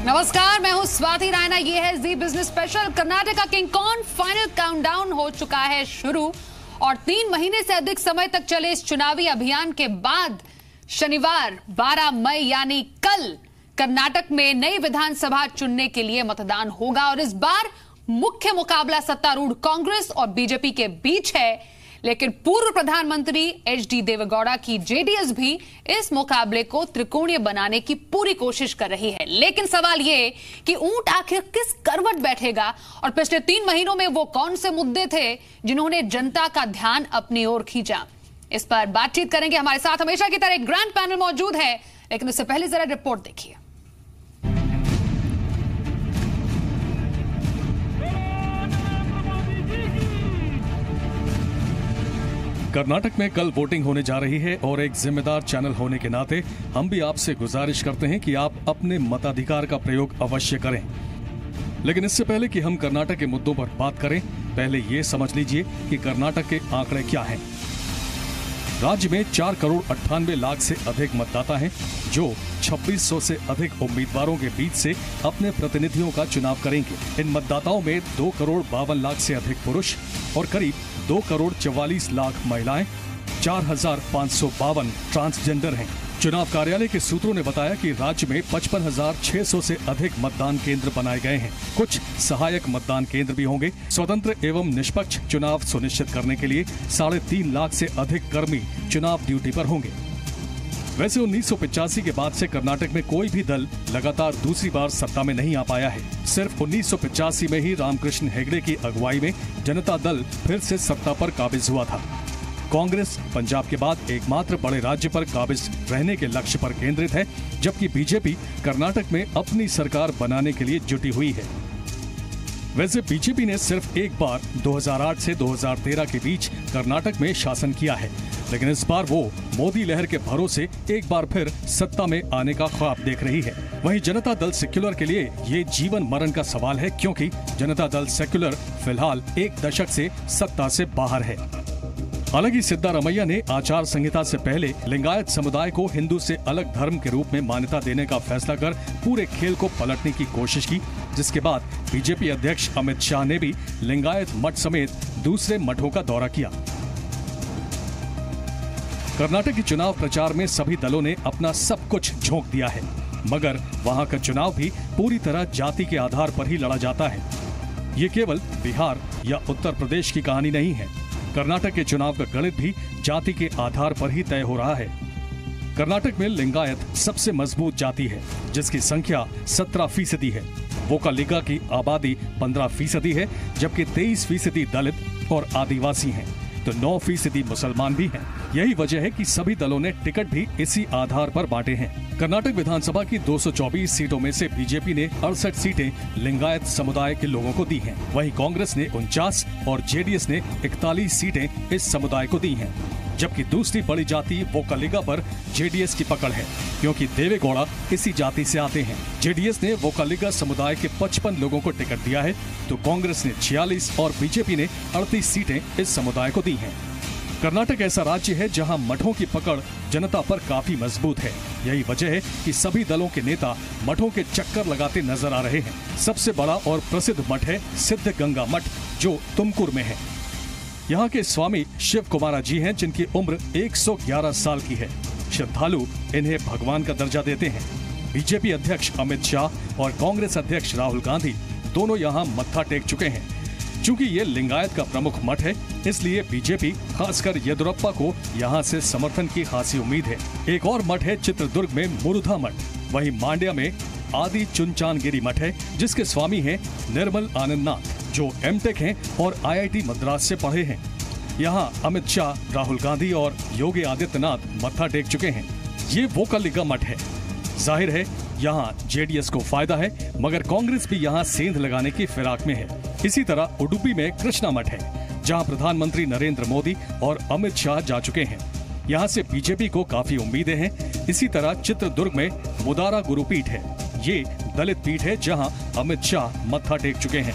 नमस्कार, मैं हूं स्वाति रायना। ये है जी बिजनेस स्पेशल। कर्नाटका किंग कौन फाइनल काउंटडाउन हो चुका है शुरू और 3 महीने से अधिक समय तक चले इस चुनावी अभियान के बाद शनिवार 12 मई यानी कल कर्नाटक में नई विधानसभा चुनने के लिए मतदान होगा और इस बार मुख्य मुकाबला सत्तारूढ़ कांग्रेस और बीजेपी के बीच है। लेकिन पूर्व प्रधानमंत्री एचडी देवेगौड़ा की जेडीएस भी इस मुकाबले को त्रिकोणीय बनाने की पूरी कोशिश कर रही है। लेकिन सवाल ये कि ऊंट आखिर किस करवट बैठेगा और पिछले 3 महीनों में वो कौन से मुद्दे थे जिन्होंने जनता का ध्यान अपनी ओर खींचा। इस पर बातचीत करेंगे। हमारे साथ हमेशा की तरह एक ग्रैंड पैनल मौजूद है, लेकिन उससे पहले जरा रिपोर्ट देखिए। कर्नाटक में कल वोटिंग होने जा रही है और एक जिम्मेदार चैनल होने के नाते हम भी आपसे गुजारिश करते हैं कि आप अपने मताधिकार का प्रयोग अवश्य करें। लेकिन इससे पहले कि हम कर्नाटक के मुद्दों पर बात करें, पहले ये समझ लीजिए कि कर्नाटक के आंकड़े क्या हैं। राज्य में 4 करोड़ 98 लाख से अधिक मतदाता हैं, जो 2600 से अधिक उम्मीदवारों के बीच से अपने प्रतिनिधियों का चुनाव करेंगे। इन मतदाताओं में 2 करोड़ 52 लाख से अधिक पुरुष और करीब 2 करोड़ 44 लाख महिलाएं, 4552 ट्रांसजेंडर हैं। चुनाव कार्यालय के सूत्रों ने बताया कि राज्य में 55,600 से अधिक मतदान केंद्र बनाए गए हैं। कुछ सहायक मतदान केंद्र भी होंगे। स्वतंत्र एवं निष्पक्ष चुनाव सुनिश्चित करने के लिए 3.5 लाख से अधिक कर्मी चुनाव ड्यूटी पर होंगे। वैसे 1985 के बाद से कर्नाटक में कोई भी दल लगातार दूसरी बार सत्ता में नहीं आ पाया है। सिर्फ 1985 में ही रामकृष्ण हेगड़े की अगुवाई में जनता दल फिर से सत्ता पर काबिज हुआ था। कांग्रेस पंजाब के बाद एकमात्र बड़े राज्य पर काबिज रहने के लक्ष्य पर केंद्रित है, जबकि बीजेपी कर्नाटक में अपनी सरकार बनाने के लिए जुटी हुई है। वैसे बीजेपी ने सिर्फ एक बार 2008 से 2013 के बीच कर्नाटक में शासन किया है, लेकिन इस बार वो मोदी लहर के भरोसे एक बार फिर सत्ता में आने का ख्वाब देख रही है। वहीं जनता दल सेक्युलर के लिए ये जीवन मरण का सवाल है, क्योंकि जनता दल सेक्युलर फिलहाल 1 दशक से सत्ता से बाहर है। हालांकि सिद्धारमैया ने आचार संहिता से पहले लिंगायत समुदाय को हिंदू से अलग धर्म के रूप में मान्यता देने का फैसला कर पूरे खेल को पलटने की कोशिश की, जिसके बाद बीजेपी अध्यक्ष अमित शाह ने भी लिंगायत मठ समेत दूसरे मठों का दौरा किया। कर्नाटक के चुनाव प्रचार में सभी दलों ने अपना सब कुछ झोंक दिया है, मगर वहां का चुनाव भी पूरी तरह जाति के आधार पर ही लड़ा जाता है। ये केवल बिहार या उत्तर प्रदेश की कहानी नहीं है। कर्नाटक के चुनाव का गणित भी जाति के आधार पर ही तय हो रहा है। कर्नाटक में लिंगायत सबसे मजबूत जाति है, जिसकी संख्या 17% है। वोकालिगा की आबादी 15% है, जबकि 23% दलित और आदिवासी हैं, तो 9% मुसलमान भी हैं। यही वजह है कि सभी दलों ने टिकट भी इसी आधार पर बांटे हैं। कर्नाटक विधानसभा की 224 सीटों में से बीजेपी ने 68 सीटें लिंगायत समुदाय के लोगों को दी हैं। वहीं कांग्रेस ने 49 और जेडीएस ने 41 सीटें इस समुदाय को दी हैं। जबकि दूसरी बड़ी जाति वोकालिगा पर जेडीएस की पकड़ है, क्योंकि देवेगौड़ा इसी जाति से आते हैं। जेडीएस ने वोकालिगा समुदाय के 55 लोगों को टिकट दिया है, तो कांग्रेस ने 46 और बीजेपी ने 38 सीटें इस समुदाय को दी हैं। कर्नाटक ऐसा राज्य है जहां मठों की पकड़ जनता पर काफी मजबूत है। यही वजह है कि सभी दलों के नेता मठों के चक्कर लगाते नजर आ रहे हैं। सबसे बड़ा और प्रसिद्ध मठ है सिद्धगंगा मठ, जो तुमकुर में है। यहाँ के स्वामी शिव कुमारा जी हैं, जिनकी उम्र 111 साल की है। श्रद्धालु इन्हें भगवान का दर्जा देते हैं। बीजेपी अध्यक्ष अमित शाह और कांग्रेस अध्यक्ष राहुल गांधी दोनों यहाँ मत्था टेक चुके हैं। चूंकि ये लिंगायत का प्रमुख मठ है, इसलिए बीजेपी खासकर येदुरप्पा को यहाँ से समर्थन की खासी उम्मीद है। एक और मठ है चित्रदुर्ग में मुरुधा मठ। वहीं मांड्या में आदि चुनचानगिरी मठ है, जिसके स्वामी हैं निर्मल आनंद नाथ, जो एमटेक हैं और आईआईटी मद्रास से पढ़े हैं। यहाँ अमित शाह, राहुल गांधी और योगी आदित्यनाथ मत्था टेक चुके हैं। ये वोकालिगा मठ है। जाहिर है यहाँ जेडीएस को फायदा है, मगर कांग्रेस भी यहाँ सेंध लगाने की फिराक में है। इसी तरह उडुपी में कृष्णा मठ है, जहाँ प्रधानमंत्री नरेंद्र मोदी और अमित शाह जा चुके हैं। यहाँ से बीजेपी को काफी उम्मीदें हैं। इसी तरह चित्रदुर्ग में मुदारा गुरुपीठ है। ये दलित पीठ है, जहाँ अमित शाह मत्था टेक चुके हैं।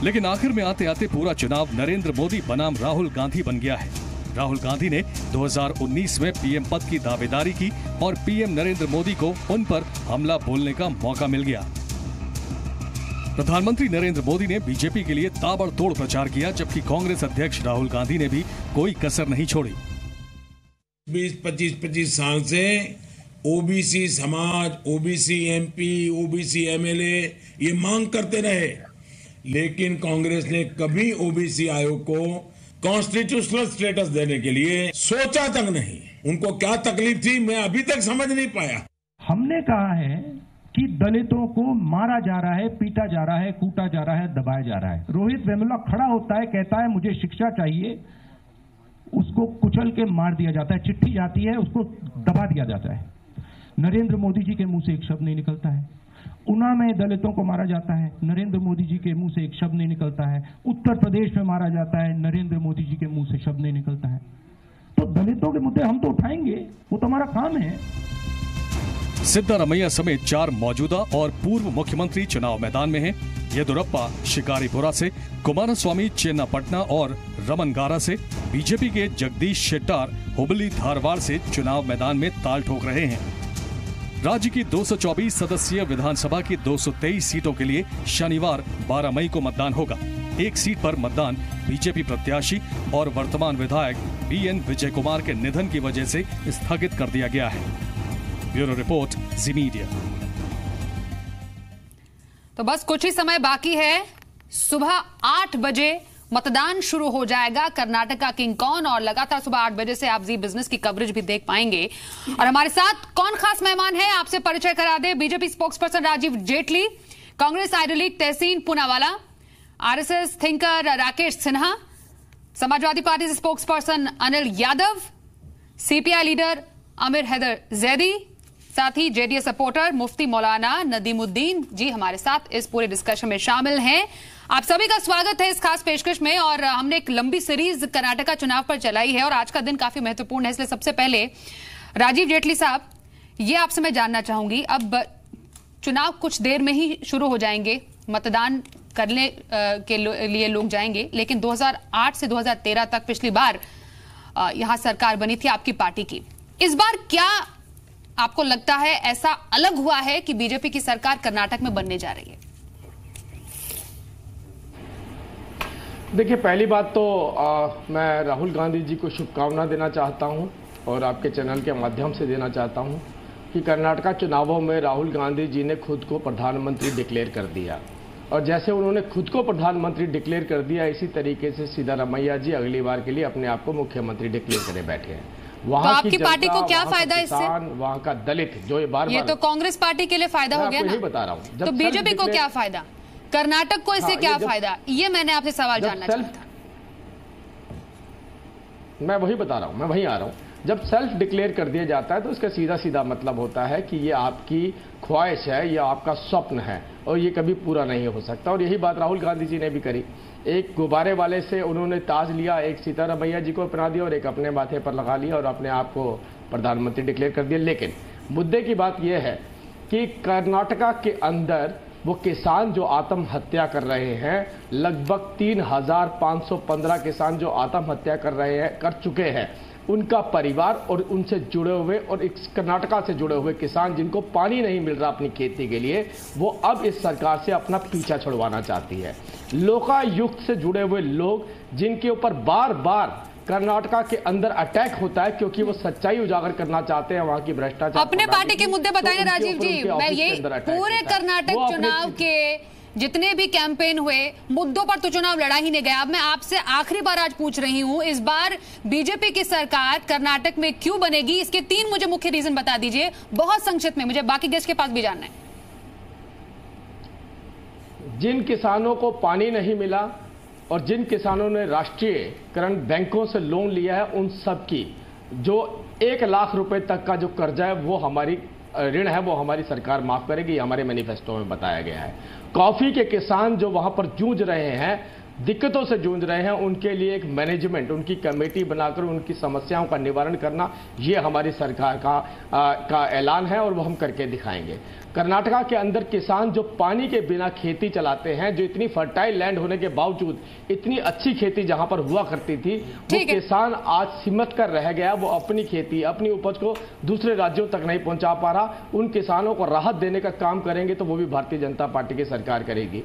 लेकिन आखिर में आते आते पूरा चुनाव नरेंद्र मोदी बनाम राहुल गांधी बन गया है। राहुल गांधी ने 2019 में पीएम पद की दावेदारी की और पीएम नरेंद्र मोदी को उन पर हमला बोलने का मौका मिल गया। प्रधानमंत्री नरेंद्र मोदी ने बीजेपी के लिए ताबड़तोड़ प्रचार किया, जबकि कांग्रेस अध्यक्ष राहुल गांधी ने भी कोई कसर नहीं छोड़ी। 20-25 साल से ओबीसी समाज, ओबीसी एमपी, ओबीसी एमएलए ये मांग करते रहे, लेकिन कांग्रेस ने कभी ओबीसी आयोग को कॉन्स्टिट्यूशनल स्टेटस देने के लिए सोचा तक नहीं। उनको क्या तकलीफ थी मैं अभी तक समझ नहीं पाया। हमने कहा है कि दलितों को मारा जा रहा है, पीटा जा रहा है, कूटा जा रहा है, दबाया जा रहा है। रोहित वेमुला खड़ा होता है, कहता है मुझे शिक्षा चाहिए, उसको कुचल के मार दिया जाता है। चिट्ठी जाती है, उसको दबा दिया जाता है। नरेंद्र मोदी जी के मुंह से एक शब्द नहीं निकलता है। उना में दलितों को मारा जाता है, नरेंद्र मोदी जी के मुंह से एक शब्द नहीं निकलता है। उत्तर प्रदेश में मारा जाता है, नरेंद्र मोदी जी के मुंह से शब्द नहीं निकलता है। तो दलितों के मुद्दे हम तो उठाएंगे, वो तो हमारा काम है। सिद्धारमैया समेत 4 मौजूदा और पूर्व मुख्यमंत्री चुनाव मैदान में हैं। येदियुरप्पा शिकारीपुरा से, कुमारस्वामी चेन्नापटना और रमनगारा से, बीजेपी के जगदीश शेट्टार हुबली धारवाड़ से चुनाव मैदान में ताल ठोक रहे हैं। राज्य की 224 सदस्यीय विधानसभा की 223 सीटों के लिए शनिवार 12 मई को मतदान होगा। एक सीट पर मतदान बीजेपी प्रत्याशी और वर्तमान विधायक बीएन विजय कुमार के निधन की वजह से स्थगित कर दिया गया है। ब्यूरो रिपोर्ट, जी मीडिया। तो बस कुछ ही समय बाकी है, सुबह 8 बजे मतदान शुरू हो जाएगा कर्नाटक का किंग कौन, और लगातार सुबह 8 बजे से आप जी बिजनेस की कवरेज भी देख पाएंगे। और हमारे साथ कौन खास मेहमान है, आपसे परिचय करा दे। BJP spokesperson Rajiv Jaitley, Congress ideologue Tehseen Poonawalla, RSS thinker Rakesh Sinha, Samajwadi Party से spokesperson Anil Yadav, CPI leader Aamir Haider Zaidi, साथ ही जेडीएस सपोर्टर मुफ्ती मौलाना नदीमुद्दीन जी हमारे साथ इस पूरे डिस्कशन में शामिल हैं। आप सभी का स्वागत है इस खास पेशकश में। और हमने एक लंबी सीरीज कर्नाटका चुनाव पर चलाई है और आज का दिन काफी महत्वपूर्ण है, इसलिए सबसे पहले राजीव जेटली साहब, ये आपसे मैं जानना चाहूंगी, अब चुनाव कुछ देर में ही शुरू हो जाएंगे, मतदान करने के लिए लोग जाएंगे, लेकिन 2008 से 2013 तक पिछली बार यहां सरकार बनी थी आपकी पार्टी की। इस बार क्या आपको लगता है ऐसा अलग हुआ है कि बीजेपी की सरकार कर्नाटक में बनने जा रही है? देखिए, पहली बात तो मैं राहुल गांधी जी को शुभकामना देना चाहता हूं और आपके चैनल के माध्यम से देना चाहता हूं कि कर्नाटका चुनावों में राहुल गांधी जी ने खुद को प्रधानमंत्री डिक्लेयर कर दिया, और जैसे उन्होंने खुद को प्रधानमंत्री डिक्लेयर कर दिया, इसी तरीके से सिद्धारमैया जी अगली बार के लिए अपने आप को मुख्यमंत्री डिक्लेयर करे बैठे हैं। वहाँ तो आपकी पार्टी को क्या फायदा इससे? वहाँ का दलित जो ये बार-बार, ये तो कांग्रेस पार्टी के लिए फायदा हो गया ना, बता रहा हूँ। तो बीजेपी को क्या फायदा, कर्नाटक को इससे क्या फायदा, ये मैंने आपसे सवाल जानना चाहा था। मैं वही बता रहा हूँ, मैं वहीं आ रहा हूँ। जब सेल्फ डिक्लेयर कर दिया जाता है तो इसका सीधा सीधा मतलब होता है कि ये आपकी ख्वाहिश है या आपका स्वप्न है और ये कभी पूरा नहीं हो सकता। और यही बात राहुल गांधी जी ने भी करी। एक गुब्बारे वाले से उन्होंने ताज लिया, एक सिद्धारमैया जी को अपना दिया और एक अपने माथे पर लगा लिया और अपने आप को प्रधानमंत्री डिक्लेयर कर दिया। लेकिन मुद्दे की बात यह है कि कर्नाटका के अंदर वो किसान जो आत्महत्या कर रहे हैं, लगभग 3,515 किसान जो आत्महत्या कर चुके हैं, उनका परिवार और उनसे जुड़े हुए और इस कर्नाटका से जुड़े हुए किसान जिनको पानी नहीं मिल रहा अपनी खेती के लिए, वो अब इस सरकार से अपना पीछा छुड़वाना चाहती है। लोकायुक्त से जुड़े हुए लोग जिनके ऊपर बार बार कर्नाटका के अंदर अटैक होता है क्योंकि वो सच्चाई उजागर करना चाहते हैं वहां की भ्रष्टाचार। अपने पार्टी के मुद्दे बताइए राजीव जी। मैं ये पूरे कर्नाटक चुनाव के जितने भी कैंपेन हुए मुद्दों पर तो चुनाव लड़ा ही नहीं गया। अब मैं आपसे आखिरी बार आज पूछ रही हूं, इस बार बीजेपी की सरकार कर्नाटक में क्यों बनेगी? इसके 3 मुझे मुख्य रीजन बता दीजिए, बहुत संक्षिप्त में, मुझे बाकी गेस्ट के पास भी जानना है। जिन किसानों को पानी नहीं मिला और जिन किसानों ने राष्ट्रीयकरण बैंकों से लोन लिया है, उन सब की जो 1 लाख रुपए तक का जो कर्जा है वो हमारी ऋण है वो हमारी सरकार माफ करेगी, हमारे मैनिफेस्टो में बताया गया है। कॉफी के किसान जो वहां पर जूझ रहे हैं, दिक्कतों से जूझ रहे हैं उनके लिए एक मैनेजमेंट, उनकी कमेटी बनाकर उनकी समस्याओं का निवारण करना, ये हमारी सरकार का ऐलान है और वो हम करके दिखाएंगे। कर्नाटका के अंदर किसान जो पानी के बिना खेती चलाते हैं, जो इतनी फर्टाइल लैंड होने के बावजूद इतनी अच्छी खेती जहां पर हुआ करती थी, वो किसान आज सिमट कर रह गया। वो अपनी खेती, अपनी उपज को दूसरे राज्यों तक नहीं पहुंचा पा रहा। उन किसानों को राहत देने का काम करेंगे तो वो भी भारतीय जनता पार्टी की सरकार करेगी।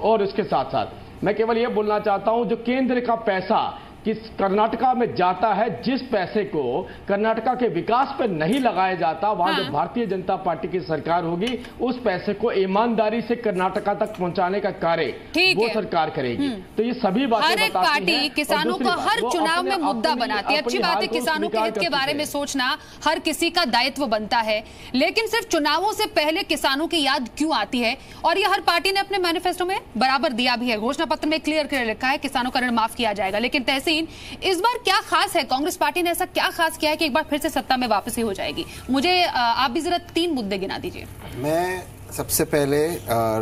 और इसके साथ साथ मैं केवल ये बोलना चाहता हूं, जो केंद्र का पैसा कि कर्नाटका में जाता है, जिस पैसे को कर्नाटका के विकास पर नहीं लगाया जाता, वहां जब भारतीय जनता पार्टी की सरकार होगी उस पैसे को ईमानदारी से कर्नाटका तक पहुंचाने का कार्य वो सरकार करेगी। तो ये सभी बातें हर एक पार्टी किसानों को हर चुनाव में मुद्दा बनाती है। अच्छी बात है, किसानों के हित के बारे में सोचना हर किसी का दायित्व बनता है, लेकिन सिर्फ चुनावों से पहले किसानों की याद क्यों आती है? और ये हर पार्टी ने अपने मैनिफेस्टो में बराबर दिया भी है। घोषणा पत्र में क्लियर लिखा है किसानों का ऋण माफ किया जाएगा। लेकिन तहसीन इस बार क्या खास है? कांग्रेस पार्टी ने ऐसा क्या खास किया है कि एक बार फिर से सत्ता में वापसी हो जाएगी? मुझे आप भी जरा 3 मुद्दे गिना दीजिए। मैं सबसे पहले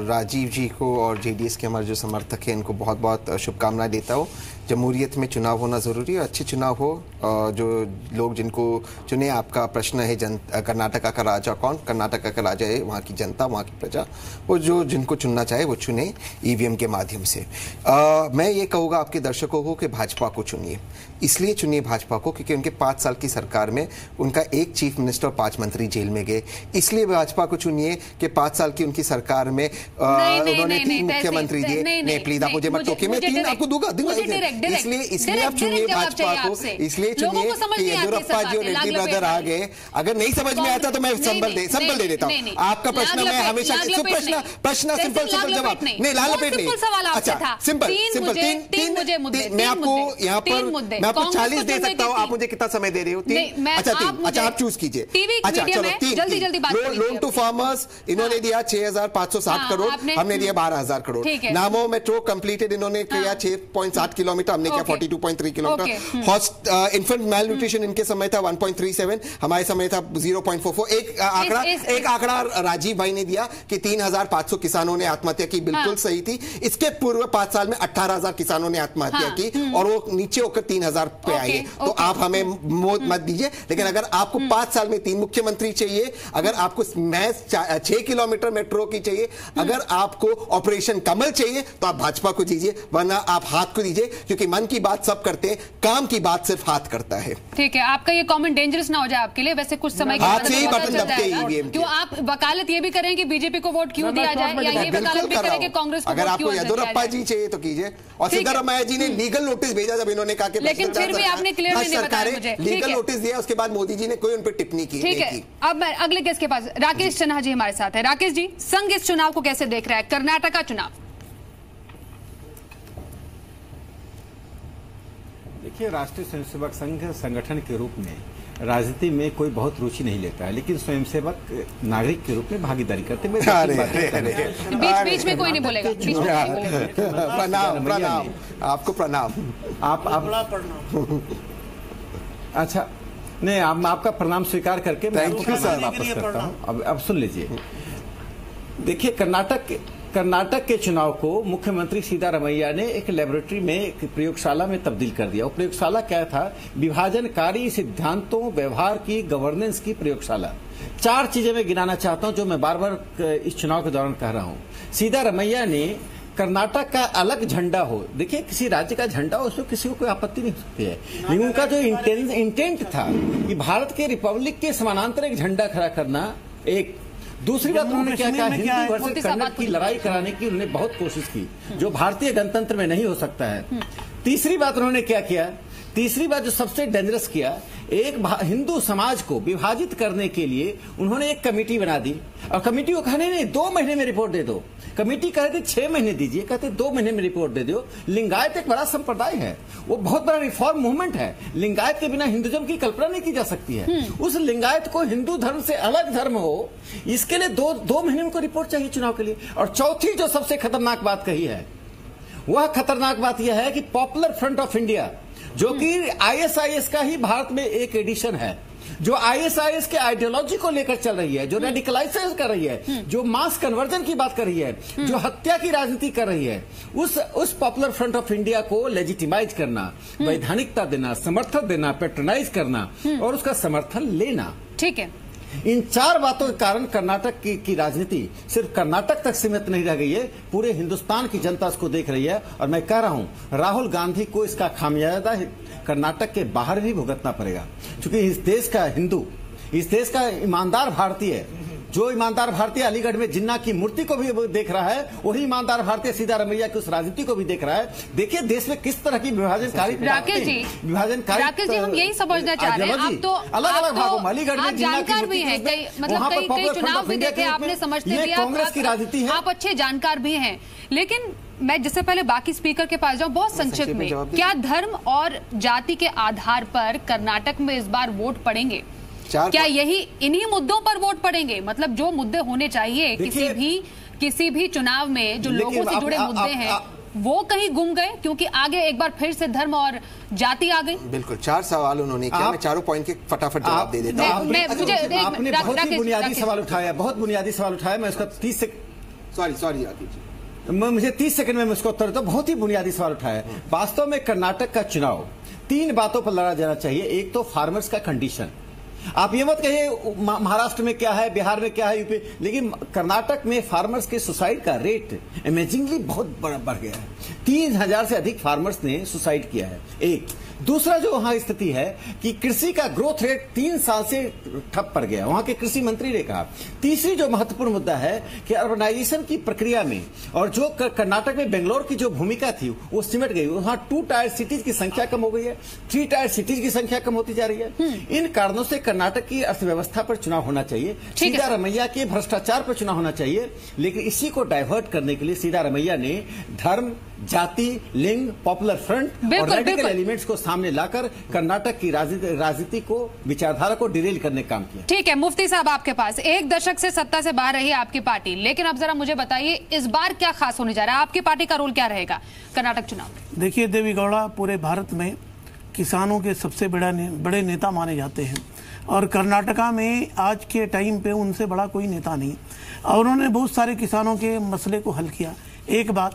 राजीव जी को और जेडीएस के हमारे जो समर्थक हैं इनको बहुत बहुत शुभकामनाएं देता हूँ। जमहूरियत में चुनाव होना ज़रूरी है, अच्छे चुनाव हो। जो लोग जिनको चुने, आपका प्रश्न है कर्नाटका का राजा कौन? कर्नाटका का राजा है वहाँ की जनता, वहाँ की प्रजा। वो जो जिनको चुनना चाहे वो चुने ईवीएम के माध्यम से। मैं ये कहूँगा आपके दर्शकों को कि भाजपा को चुनिए। इसलिए चुनिए भाजपा को क्योंकि उनके 5 साल की सरकार में उनका 1 चीफ मिनिस्टर और 5 मंत्री जेल में गए। इसलिए भाजपा को चुनिए कि 5 साल की उनकी सरकार में उन्होंने 3 मुख्यमंत्री दिए। नहीं प्लीज आप मुझे मत टोकिए, मैं 3 आपको दूंगा। इसलिए आप चुनिए भाजपा को, इसलिए चुनिए कि येदियुरप्पा जी और रेड्डी ब्रदर आ गए। अगर नहीं समझ में आता तो मैं संबल दे देता हूँ। आपका प्रश्न मैं हमेशा प्रश्न सिंपल जवाब नहीं, लाल लपेट नहीं। अच्छा सिंपल 3 मैं आपको यहाँ पर मैं आपको 40 दे सकता हूँ। आप मुझे कितना समय दे रहे हो? 3। अच्छा 3। अच्छा आप चूज कीजिए। अच्छा चलो 3। लोन टू फार्मर्स इन्होंने दिया 6,560 करोड़, हमने दिया 12,000 करोड़। नामो मेट्रो कंप्लीटेड इन्होंने किया 6.7 किलोमीटर, हमने किया 42.3 किलोमीटर। इन्फेंट मेल न्यूट्रिशन इनके समय था 1.37, हमारे समय था 0.44। एक आंकड़ा राजीव भाई ने दिया कि 3,500 किसानों ने आत्महत्या की, बिल्कुल सही थी। इसके पूर्व 5 साल में 18,000 किसानों ने आत्महत्या की और वो नीचे होकर 3,000 पे आए। तो आप हमें मत दीजिए। लेकिन अगर आपको 5 साल में 3 मुख्यमंत्री चाहिए, अगर आपको 6 किलोमीटर मेट्रो की चाहिए, अगर आपको ऑपरेशन कमल चाहिए तो आप भाजपा को दीजिए, वरना आप हाथ को दीजिए, क्योंकि मन की बात सब करते हैं, काम की बात सिर्फ हाथ करता है। ठीक है, आपका ये कमेंट डेंजरस ना हो जाए आपके लिए। वैसे कुछ समय क्यों आप वकालत ये भी करें कि बीजेपी को वोट क्यों दिया जाए, या ये वकालत भी करें कि कांग्रेस को? अगर आपको येदियुरप्पा जी चाहिए तो कीजिए। और सिद्धरामैया जी ने लीगल नोटिस भेजा जब इन्होंने कहा कि लेकिन फिर भी आपने क्लियर नहीं बताया मुझे। लीगल नोटिस दिया, उसके बाद मोदी जी ने कोई उन पर टिप्पणी की। ठीक है, अब मैं अगले केस के पास, राकेश सिन्हा जी हमारे साथ है। राकेश जी, संघ इस चुनाव को कैसे देख रहा है, कर्नाटका चुनाव? देखिए, राष्ट्रीय स्वयंसेवक संघ संगठन के रूप में राजनीति में कोई बहुत रुचि नहीं लेता है, लेकिन स्वयंसेवक नागरिक के रूप में भागीदारी करते हैं। बीच में कोई नहीं बोलेगा। प्रणाम आपको, प्रणाम। आप अच्छा नहीं, आपका प्रणाम स्वीकार करके मैं आपको वापस करता हूँ। अब सुन लीजिए। देखिए, कर्नाटक के चुनाव को मुख्यमंत्री सिद्धारमैया ने एक लेबोरेटरी में, एक प्रयोगशाला में तब्दील कर दिया। वो प्रयोगशाला क्या था? विभाजनकारी सिद्धांतों, व्यवहार की, गवर्नेंस की प्रयोगशाला। 4 चीजें मैं गिनाना चाहता हूं जो मैं बार बार इस चुनाव के दौरान कह रहा हूं। सिद्धारमैया ने कर्नाटक का अलग झंडा हो, देखिए किसी राज्य का झंडा हो उसमें किसी को कोई आपत्ति नहीं हो सकती है, लेकिन उनका जो इंटेंट था कि भारत के रिपब्लिक के समानांतर एक झंडा खड़ा करना। एक दूसरी बात उन्होंने क्या कहा, हिंदू वर्सेस कन्नड़ की लड़ाई कराने की उन्होंने बहुत कोशिश की, जो भारतीय गणतंत्र में नहीं हो सकता है। तीसरी बात उन्होंने क्या किया, तीसरी बात जो सबसे डेंजरस किया, एक हिंदू समाज को विभाजित करने के लिए उन्होंने एक कमेटी बना दी। और कमेटी को कहने नहीं 2 महीने में रिपोर्ट दे दो, कमेटी कहते 6 महीने दीजिए, कहते 2 महीने में रिपोर्ट दे दो। लिंगायत एक बड़ा संप्रदाय है, वो बहुत बड़ा रिफॉर्म मूवमेंट है। लिंगायत के बिना हिंदुइज्म की कल्पना नहीं की जा सकती है। उस लिंगायत को हिंदू धर्म से अलग धर्म हो, इसके लिए 2 महीने उनको रिपोर्ट चाहिए चुनाव के लिए। और चौथी जो सबसे खतरनाक बात कही है, वह खतरनाक बात यह है कि पॉपुलर फ्रंट ऑफ इंडिया, जो कि ISIS का ही भारत में एक एडिशन है, जो ISIS के आइडियोलॉजी को लेकर चल रही है, जो रेडिकलाइजेशन कर रही है, जो मास कन्वर्जन की बात कर रही है, जो हत्या की राजनीति कर रही है, उस पॉपुलर फ्रंट ऑफ इंडिया को लेजिटिमाइज करना, वैधानिकता देना, समर्थन देना, पेट्रोनाइज करना और उसका समर्थन लेना। ठीक है, इन 4 बातों के कारण कर्नाटक की राजनीति सिर्फ कर्नाटक तक सीमित नहीं रह गई है, पूरे हिंदुस्तान की जनता इसको देख रही है। और मैं कह रहा हूं राहुल गांधी को इसका खामियाजा कर्नाटक के बाहर भी भुगतना पड़ेगा, क्योंकि इस देश का हिंदू, इस देश का ईमानदार भारतीय, जो ईमानदार भारतीय अलीगढ़ में जिन्ना की मूर्ति को भी देख रहा है, वही ईमानदार भारतीय सिद्धारमैया की उस राजनीति को भी देख रहा है। देखिए देश में किस तरह की विभाजनकारी राकेश जी, हम यही समझना चाह रहे हैं। आप तो अलग अलग भागों में अलीगढ़ में जिन्ना की जानकार भी हैं, मतलब कई चुनाव भी देखे आपने, समझते भी कांग्रेस की राजनीति है, आप अच्छे जानकार भी हैं। लेकिन मैं जिससे पहले बाकी स्पीकर के पास जाऊं, बहुत संक्षिप्त में, क्या धर्म और जाति के आधार पर कर्नाटक में इस बार वोट पड़ेंगे? क्या यही इन्हीं मुद्दों पर वोट पड़ेंगे? मतलब जो मुद्दे होने चाहिए किसी भी चुनाव में, जो लोगों से जुड़े मुद्दे हैं, वो कहीं गुम गए क्योंकि आगे एक बार फिर से धर्म और जाति आ गई। बिल्कुल 4 सवाल उन्होंने किया, मैं चारों पॉइंट के फटाफट जवाब दे देता हूं। आपने बहुत ही बुनियादी सवाल उठाया, बहुत बुनियादी सवाल उठाया। मैं उसका 30 सेकंड सॉरी मुझे 30 सेकंड में उसका उत्तर दो। बहुत ही बुनियादी सवाल उठाया। वास्तव में कर्नाटक का चुनाव 3 बातों पर लड़ा जाना चाहिए। एक तो फार्मर्स का कंडीशन, आप ये मत कहिए महाराष्ट्र में क्या है, बिहार में क्या है, यूपी, लेकिन कर्नाटक में फार्मर्स के सुसाइड का रेट अमेजिंगली बहुत बढ़ गया है। 3000 से अधिक फार्मर्स ने सुसाइड किया है। एक दूसरा जो वहां स्थिति है कि कृषि का ग्रोथ रेट 3 साल से ठप पड़ गया, वहां के कृषि मंत्री ने कहा। तीसरी जो महत्वपूर्ण मुद्दा है कि अर्बनाइजेशन की प्रक्रिया में और जो कर्नाटक में बेंगलोर की जो भूमिका थी वो सिमट गई। वहां 2 टायर सिटीज की संख्या कम हो गई है, 3 टायर सिटीज की संख्या कम होती जा रही है। इन कारणों से कर्नाटक की अर्थव्यवस्था पर चुनाव होना चाहिए, सिद्धारमैया के भ्रष्टाचार पर चुनाव होना चाहिए। लेकिन इसी को डाइवर्ट करने के लिए सिद्धारमैया ने धर्म, जाति, लिंग, पॉपुलर फ्रंट और रेडिकल एलिमेंट्स को सामने लाकर कर्नाटक की राजनीति को, विचारधारा को डिरेल करने का काम किया। ठीक है, मुफ्ती साहब आपके पास 1 दशक से सत्ता से बाहर रही है आपकी पार्टी, लेकिन अब जरा मुझे बताइए इस बार क्या खास होने जा रहा है? आपकी पार्टी का रोल क्या रहेगा कर्नाटक चुनाव? देखिए देवीगौड़ा पूरे भारत में किसानों के सबसे बड़े नेता माने जाते हैं और कर्नाटका में आज के टाइम पे उनसे बड़ा कोई नेता नहीं और उन्होंने बहुत सारे किसानों के मसले को हल किया। एक बात,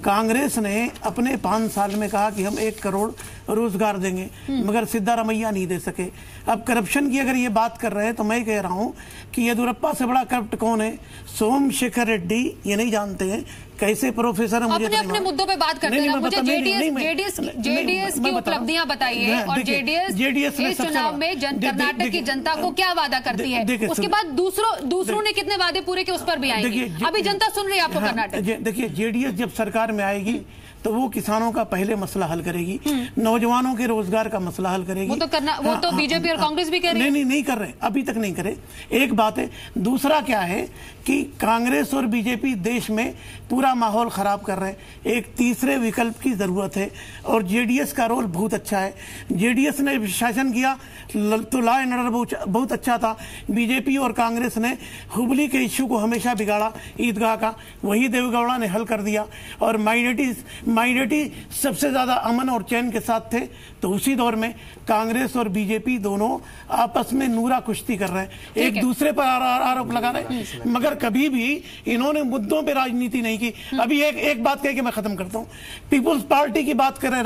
कांग्रेस ने अपने 5 साल में कहा कि हम 1 करोड़ रोजगार देंगे, मगर सिद्धारमैया नहीं दे सके। अब करप्शन की अगर ये बात कर रहे हैं तो मैं कह रहा हूं कि येदियुरप्पा से बड़ा करप्ट कौन है? सोमशेखर रेड्डी, ये नहीं जानते हैं कैसे प्रोफेसर है? मुझे अपने मुद्दों पे बात करते हैं। मुझे जेडीएस की उपलब्धियां बताइए और जेडीएस इस चुनाव में कर्नाटक की जनता को क्या वादा करती है, उसके बाद दूसरों ने कितने वादे पूरे किए उस पर भी आएंगे। अभी जनता सुन रही है आपको कर्नाटक। देखिए जेडीएस जब सरकार में आएगी तो वो किसानों का पहले मसला हल करेगी, नौजवानों के रोजगार का मसला हल करेगी। वो तो बीजेपी और कांग्रेस भी कर रही है। नहीं कर रहे, अभी तक नहीं करे। एक बात है। दूसरा क्या है कि कांग्रेस और बीजेपी देश में पूरा माहौल खराब कर रहे हैं। एक तीसरे विकल्प की जरूरत है और जेडीएस का रोल बहुत अच्छा है। जेडीएस ने शासन किया तो लॉ एंड ऑर्डर बहुत अच्छा था। बीजेपी और कांग्रेस ने हुबली के इश्यू को हमेशा बिगाड़ा, ईदगाह का, वही देवेगौड़ा ने हल कर दिया। और माइनॉरिटी सबसे ज्यादा अमन और चैन के साथ थे। तो उसी दौर में कांग्रेस और बीजेपी दोनों आपस में नूरा कुश्ती कर रहे हैं, एक दूसरे पर आरोप लगा रहे हैं, मगर कभी भी इन्होंने मुद्दों पे राजनीति नहीं की। अभी एक बात कह के मैं खत्म करता हूं। पीपुल्स पार्टी की बात कर रहे हैं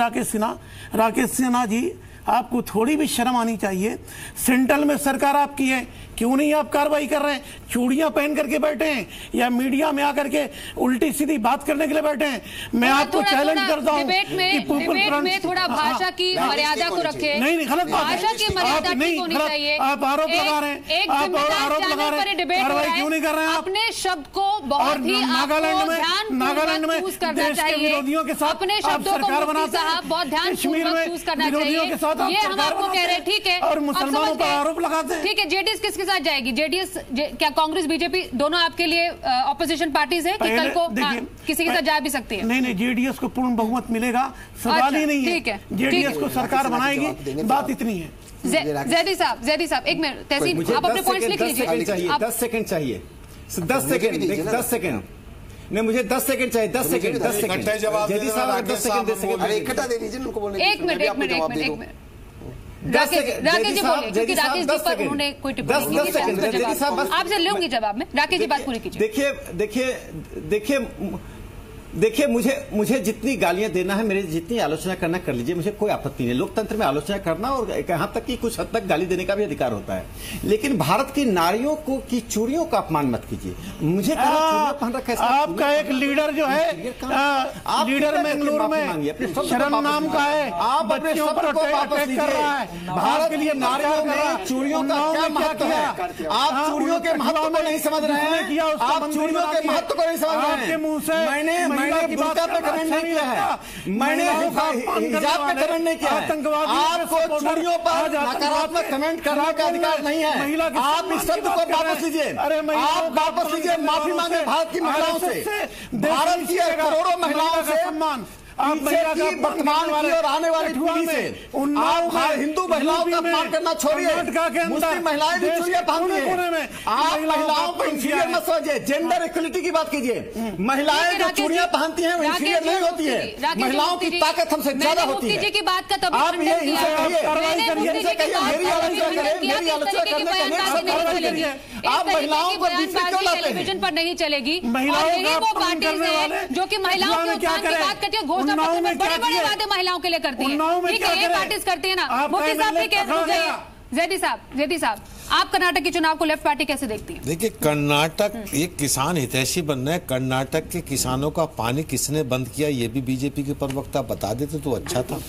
राकेश सिन्हा जी, आपको थोड़ी भी शर्म आनी चाहिए। सेंट्रल में सरकार आपकी है, क्यों नहीं आप कार्रवाई कर रहे हैं? चूड़ियां पहन करके बैठे हैं या मीडिया में आकर के उल्टी सीधी बात करने के लिए बैठे हैं? मैं आपको चैलेंज करता हूं कि डिबेट में थोड़ा भाषा की मर्यादा को रखें। नहीं गलत बात है, भाषा की मर्यादा ठीक होनी चाहिए। आप आरोप लगा रहे हैं, कार्रवाई क्यों नहीं कर रहे हैं? अपने शब्द को बहुत ही नागालैंड में देश के विरोधियों के साथ अपने शब्दों को बहुत ध्यानपूर्वक चूज करना चाहिए। ये हम आपको कह रहे हैं, ठीक है, और मुसलमानों पर आरोप लगाते हैं। ठीक है, जेडीएस किसके साथ जाएगी? जेडीएस क्या कांग्रेस बीजेपी दोनों आपके लिए ऑपोजिशन पार्टीज है कि कल को किसी के साथ जा भी सकती है? नहीं, जेडीएस को पूर्ण बहुमत मिलेगा, सवाल ही नहीं है। जेडीएस को सरकार बनाएगी, बात इतनी है। जैदी साहब 1 मिनट, तहसीन आप अपने पॉइंट्स लिख लीजिए। 10 सेकंड चाहिए, 10 सेकंड नहीं, मुझे 10 सेकंड चाहिए। 10 सेकंड जैदी साहब 10 सेकंड दे सके। इकट्ठा दे दीजिए उनको बोलने। एक मिनट राकेश जी बोलिए, क्योंकि राकेश जी पर उन्होंने कोई टिप्पणी आपसे लूंगी जवाब में। राकेश जी बात पूरी कीजिए। देखिए मुझे जितनी गालियां देना है, मेरे जितनी आलोचना करना कर लीजिए, मुझे कोई आपत्ति नहीं। लोकतंत्र में आलोचना करना और यहां तक कि कुछ हद तक गाली देने का भी अधिकार होता है, लेकिन भारत की नारियों को की चूड़ियों का अपमान मत कीजिए। मुझे पहन रखा है आपका एक लीडर जो है, लीडर बेंगलुरु में शरण नाम का है, आप बच्चों पर अटैक कर रहा है। भारत के लिए नारियों में चूड़ियों का क्या महत्व है? आप चूड़ियों के महत्व को नहीं समझ रहे हैं, आप चूड़ियों के महत्व को नहीं समझ रहे हैं। मैंने बुर्का पे कमेंट नहीं किया है, मैंने हिजाब पे कमेंट नहीं किया है। आपको चूड़ियों पर नकारात्मक कमेंट करने का अधिकार नहीं है। आप इस शब्द को वापस लीजिए, आप वापस लीजिए, माफी मांगे भारत की महिलाओं से, भारत की करोड़ों महिलाओं से, आप वर्तमान की और आने वाली पीढ़ी से। आप हिंदू महिलाओं का अपमान करना छोड़िए, मुस्लिम महिलाएं भी चूड़ियां पहनती हैं। आप महिलाओं को इंफीरियर मत समझिए, जेंडर इक्वलिटी की बात कीजिए। महिलाएं जो चूड़ियां पहनती हैं वो इंफीरियर नहीं होती है, महिलाओं की ताकत हमसे ज्यादा होती है। आप ये इनसे कहिए, मेरी आलोचना करने आप महिलाओं को टेलीविजन पर नहीं चलेगी। यही वो पार्टीज है जो कि महिलाओं के उत्थान की बात करती है, घोषणा पत्र में बड़े-बड़े वादे महिलाओं के लिए करती है। ठीक है, ये पार्टीज करती है ना। मुफ्ती साहब ठीक है, जेडी साहब आप कर्नाटक के चुनाव को लेफ्ट पार्टी कैसे देखती है? देखिए, कर्नाटक एक किसान हितैषी बनना है। कर्नाटक के किसानों का पानी किसने बंद किया ये भी बीजेपी के प्रवक्ता बता देते तो अच्छा था।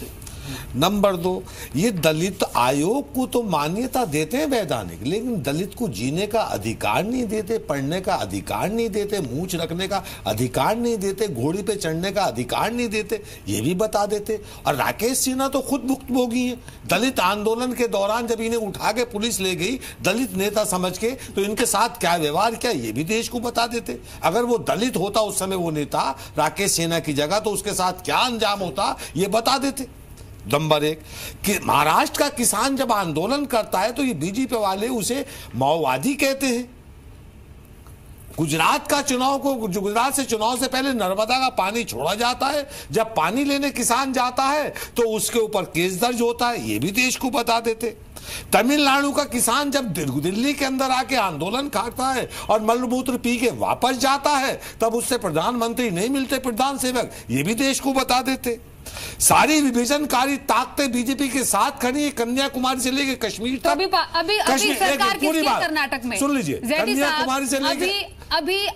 नंबर 2, ये दलित आयोग को तो मान्यता देते हैं वैधानिक, लेकिन दलित को जीने का अधिकार नहीं देते, पढ़ने का अधिकार नहीं देते, मूंछ रखने का अधिकार नहीं देते, घोड़ी पे चढ़ने का अधिकार नहीं देते, ये भी बता देते। और राकेश सिन्हा तो खुद भुक्तभोगी है। दलित आंदोलन के दौरान जब इन्हें उठा के पुलिस ले गई दलित नेता समझ के, तो इनके साथ क्या व्यवहार किया ये भी देश को बता देते। अगर वो दलित होता उस समय वो नेता राकेश सिन्हा की जगह, तो उसके साथ क्या अंजाम होता ये बता देते। नंबर 1 कि महाराष्ट्र का किसान जब आंदोलन करता है तो ये बीजेपी वाले उसे माओवादी कहते हैं। गुजरात से चुनाव से पहले नर्मदा का पानी छोड़ा जाता है, जब पानी लेने किसान जाता है तो उसके ऊपर केस दर्ज होता है, ये भी देश को बता देते। तमिलनाडु का किसान जब दिल्ली के अंदर आके आंदोलन करता है और मलमूत्र पी के वापस जाता है, तब उससे प्रधानमंत्री नहीं मिलते, प्रधान सेवक, ये भी देश को बता देते। सारी विभाजनकारी ताकतें बीजेपी के साथ खड़ी है, कन्याकुमारी से लेके कश्मीर तक। तो अभी सरकार किसकी है कर्नाटक में? सुन लीजिए, कन्याकुमारी से लेके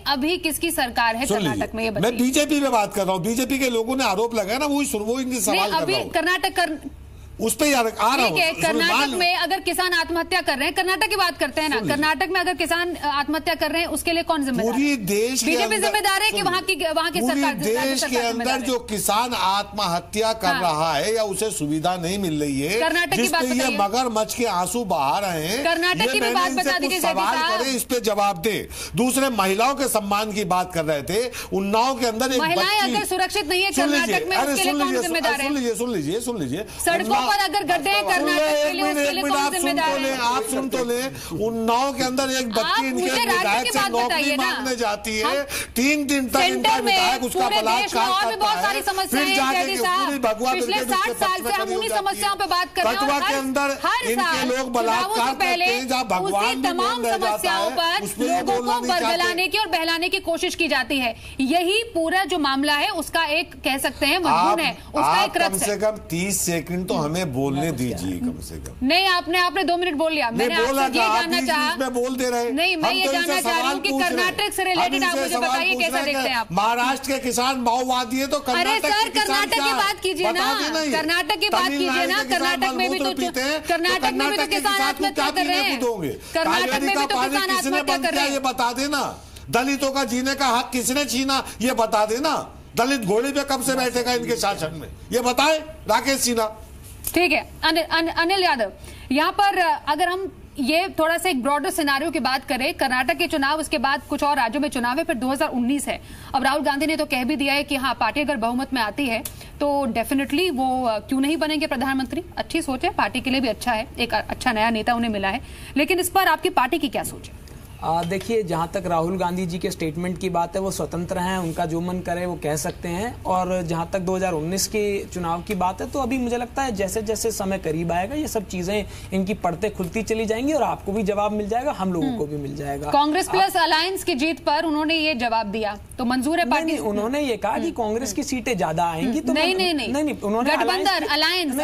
अभी किसकी सरकार है कर्नाटक में? ये बताइए। मैं बीजेपी में बात कर रहा हूँ। बीजेपी के लोगों ने आरोप लगाया ना, वो इनसे सवाल कर रहा हूँ। कर्नाटक उस पे आ रहा हूं। कर्नाटक में अगर किसान आत्महत्या कर रहे हैं, कर्नाटक की बात करते हैं ना, कर्नाटक में अगर किसान आत्महत्या कर रहे हैं उसके लिए कौन जिम्मेदार? पूरी देश बीजेपी जिम्मेदार है कि वहां की सरकार? देश के अंदर जो किसान आत्महत्या कर रहा है या उसे सुविधा नहीं मिल रही है, कर्नाटक की बात ये मगरमच्छ के आंसू बहा रहे हैं, कर्नाटक की भी बात बता दीजिए। सवाल करें, इस पे जवाब दे। दूसरे, महिलाओं के सम्मान की बात कर रहे थे। उन्नाव के अंदर एक महिलाएं अगर सुरक्षित नहीं है कर्नाटक में, उसके लिए कौन जिम्मेदार है? सुन लीजिए, सड़कों पर अगर गड्ढे आप सुन तो ले। उन्नाव के अंदर एक बच्ची इनके विधायक से नौकरी मांगने जाती है, 3 दिन तक इनका विधायक उसका बलात्कार करता है, फिर जाके पूरी भगवा पिछले 60 साल से हम उन्हीं समस्याओं पे बात कर रहे हैं। कटवा के अंदर इनके लोग बलात्कार करते हैं, जहाँ भगवान तमाम समस्याओं पर लोगों को बरगलाने की और बहलाने की कोशिश की जाती है। यही पूरा जो मामला है उसका एक कह सकते हैं मजमून है, उसका एक कम से कम 30 सेकंड तो हमें बोलने दीजिए कम से कम। नहीं, आपने 2 मिनट बोल लिया। मैंने आपसे ये जानना चाहा, बोल दे रहे। नहीं, मैं ये जानना चाह रही हूँ कि कर्नाटक से रिलेटेड आप मुझे बताइए कैसे देखते हैं आप? महाराष्ट्र के किसान माओवादी है तो अरे सर, कर्नाटक की बात कीजिए ना, कर्नाटक की बात कीजिए ना। कर्नाटक में भी तो किसान आत्महत्या कर रहे हैं, कर्नाटक में भी तो किसान आत्महत्या कर रहे हैं। ये बता देना, दलितों का जीने का हक किसने छीना ये बता देना। दलित घोड़े पे कब से बैठेगा इनके शासन में, ये बताए राकेश सिन्हा। ठीक है, अनिल यादव, यहाँ पर अगर हम ये थोड़ा सा एक ब्रॉडर सिनारियो की बात करें, कर्नाटक के चुनाव, उसके बाद कुछ और राज्यों में चुनाव है, फिर 2019 है। अब राहुल गांधी ने तो कह भी दिया है कि हाँ, पार्टी अगर बहुमत में आती है तो डेफिनेटली वो क्यों नहीं बनेंगे प्रधानमंत्री। अच्छी सोच है, पार्टी के लिए भी अच्छा है, एक अच्छा नया नेता उन्हें मिला है। लेकिन इस पर आपकी पार्टी की क्या सोच है? देखिए, जहां तक राहुल गांधी जी के स्टेटमेंट की बात है, वो स्वतंत्र हैं, उनका जो मन करे वो कह सकते हैं। और जहां तक 2019 के चुनाव की बात है, तो अभी मुझे लगता है जैसे जैसे समय करीब आएगा ये सब चीजें इनकी पड़ते खुलती चली जाएंगी और आपको भी जवाब मिल जाएगा, हम लोगों को भी मिल जाएगा। कांग्रेस प्लस अलायंस की जीत पर उन्होंने ये जवाब दिया, तो मंजूर है पार्टी? उन्होंने ये कहा कि कांग्रेस की सीटें ज्यादा आएंगी, तो नहीं, उन्होंने गठबंधन अलायंस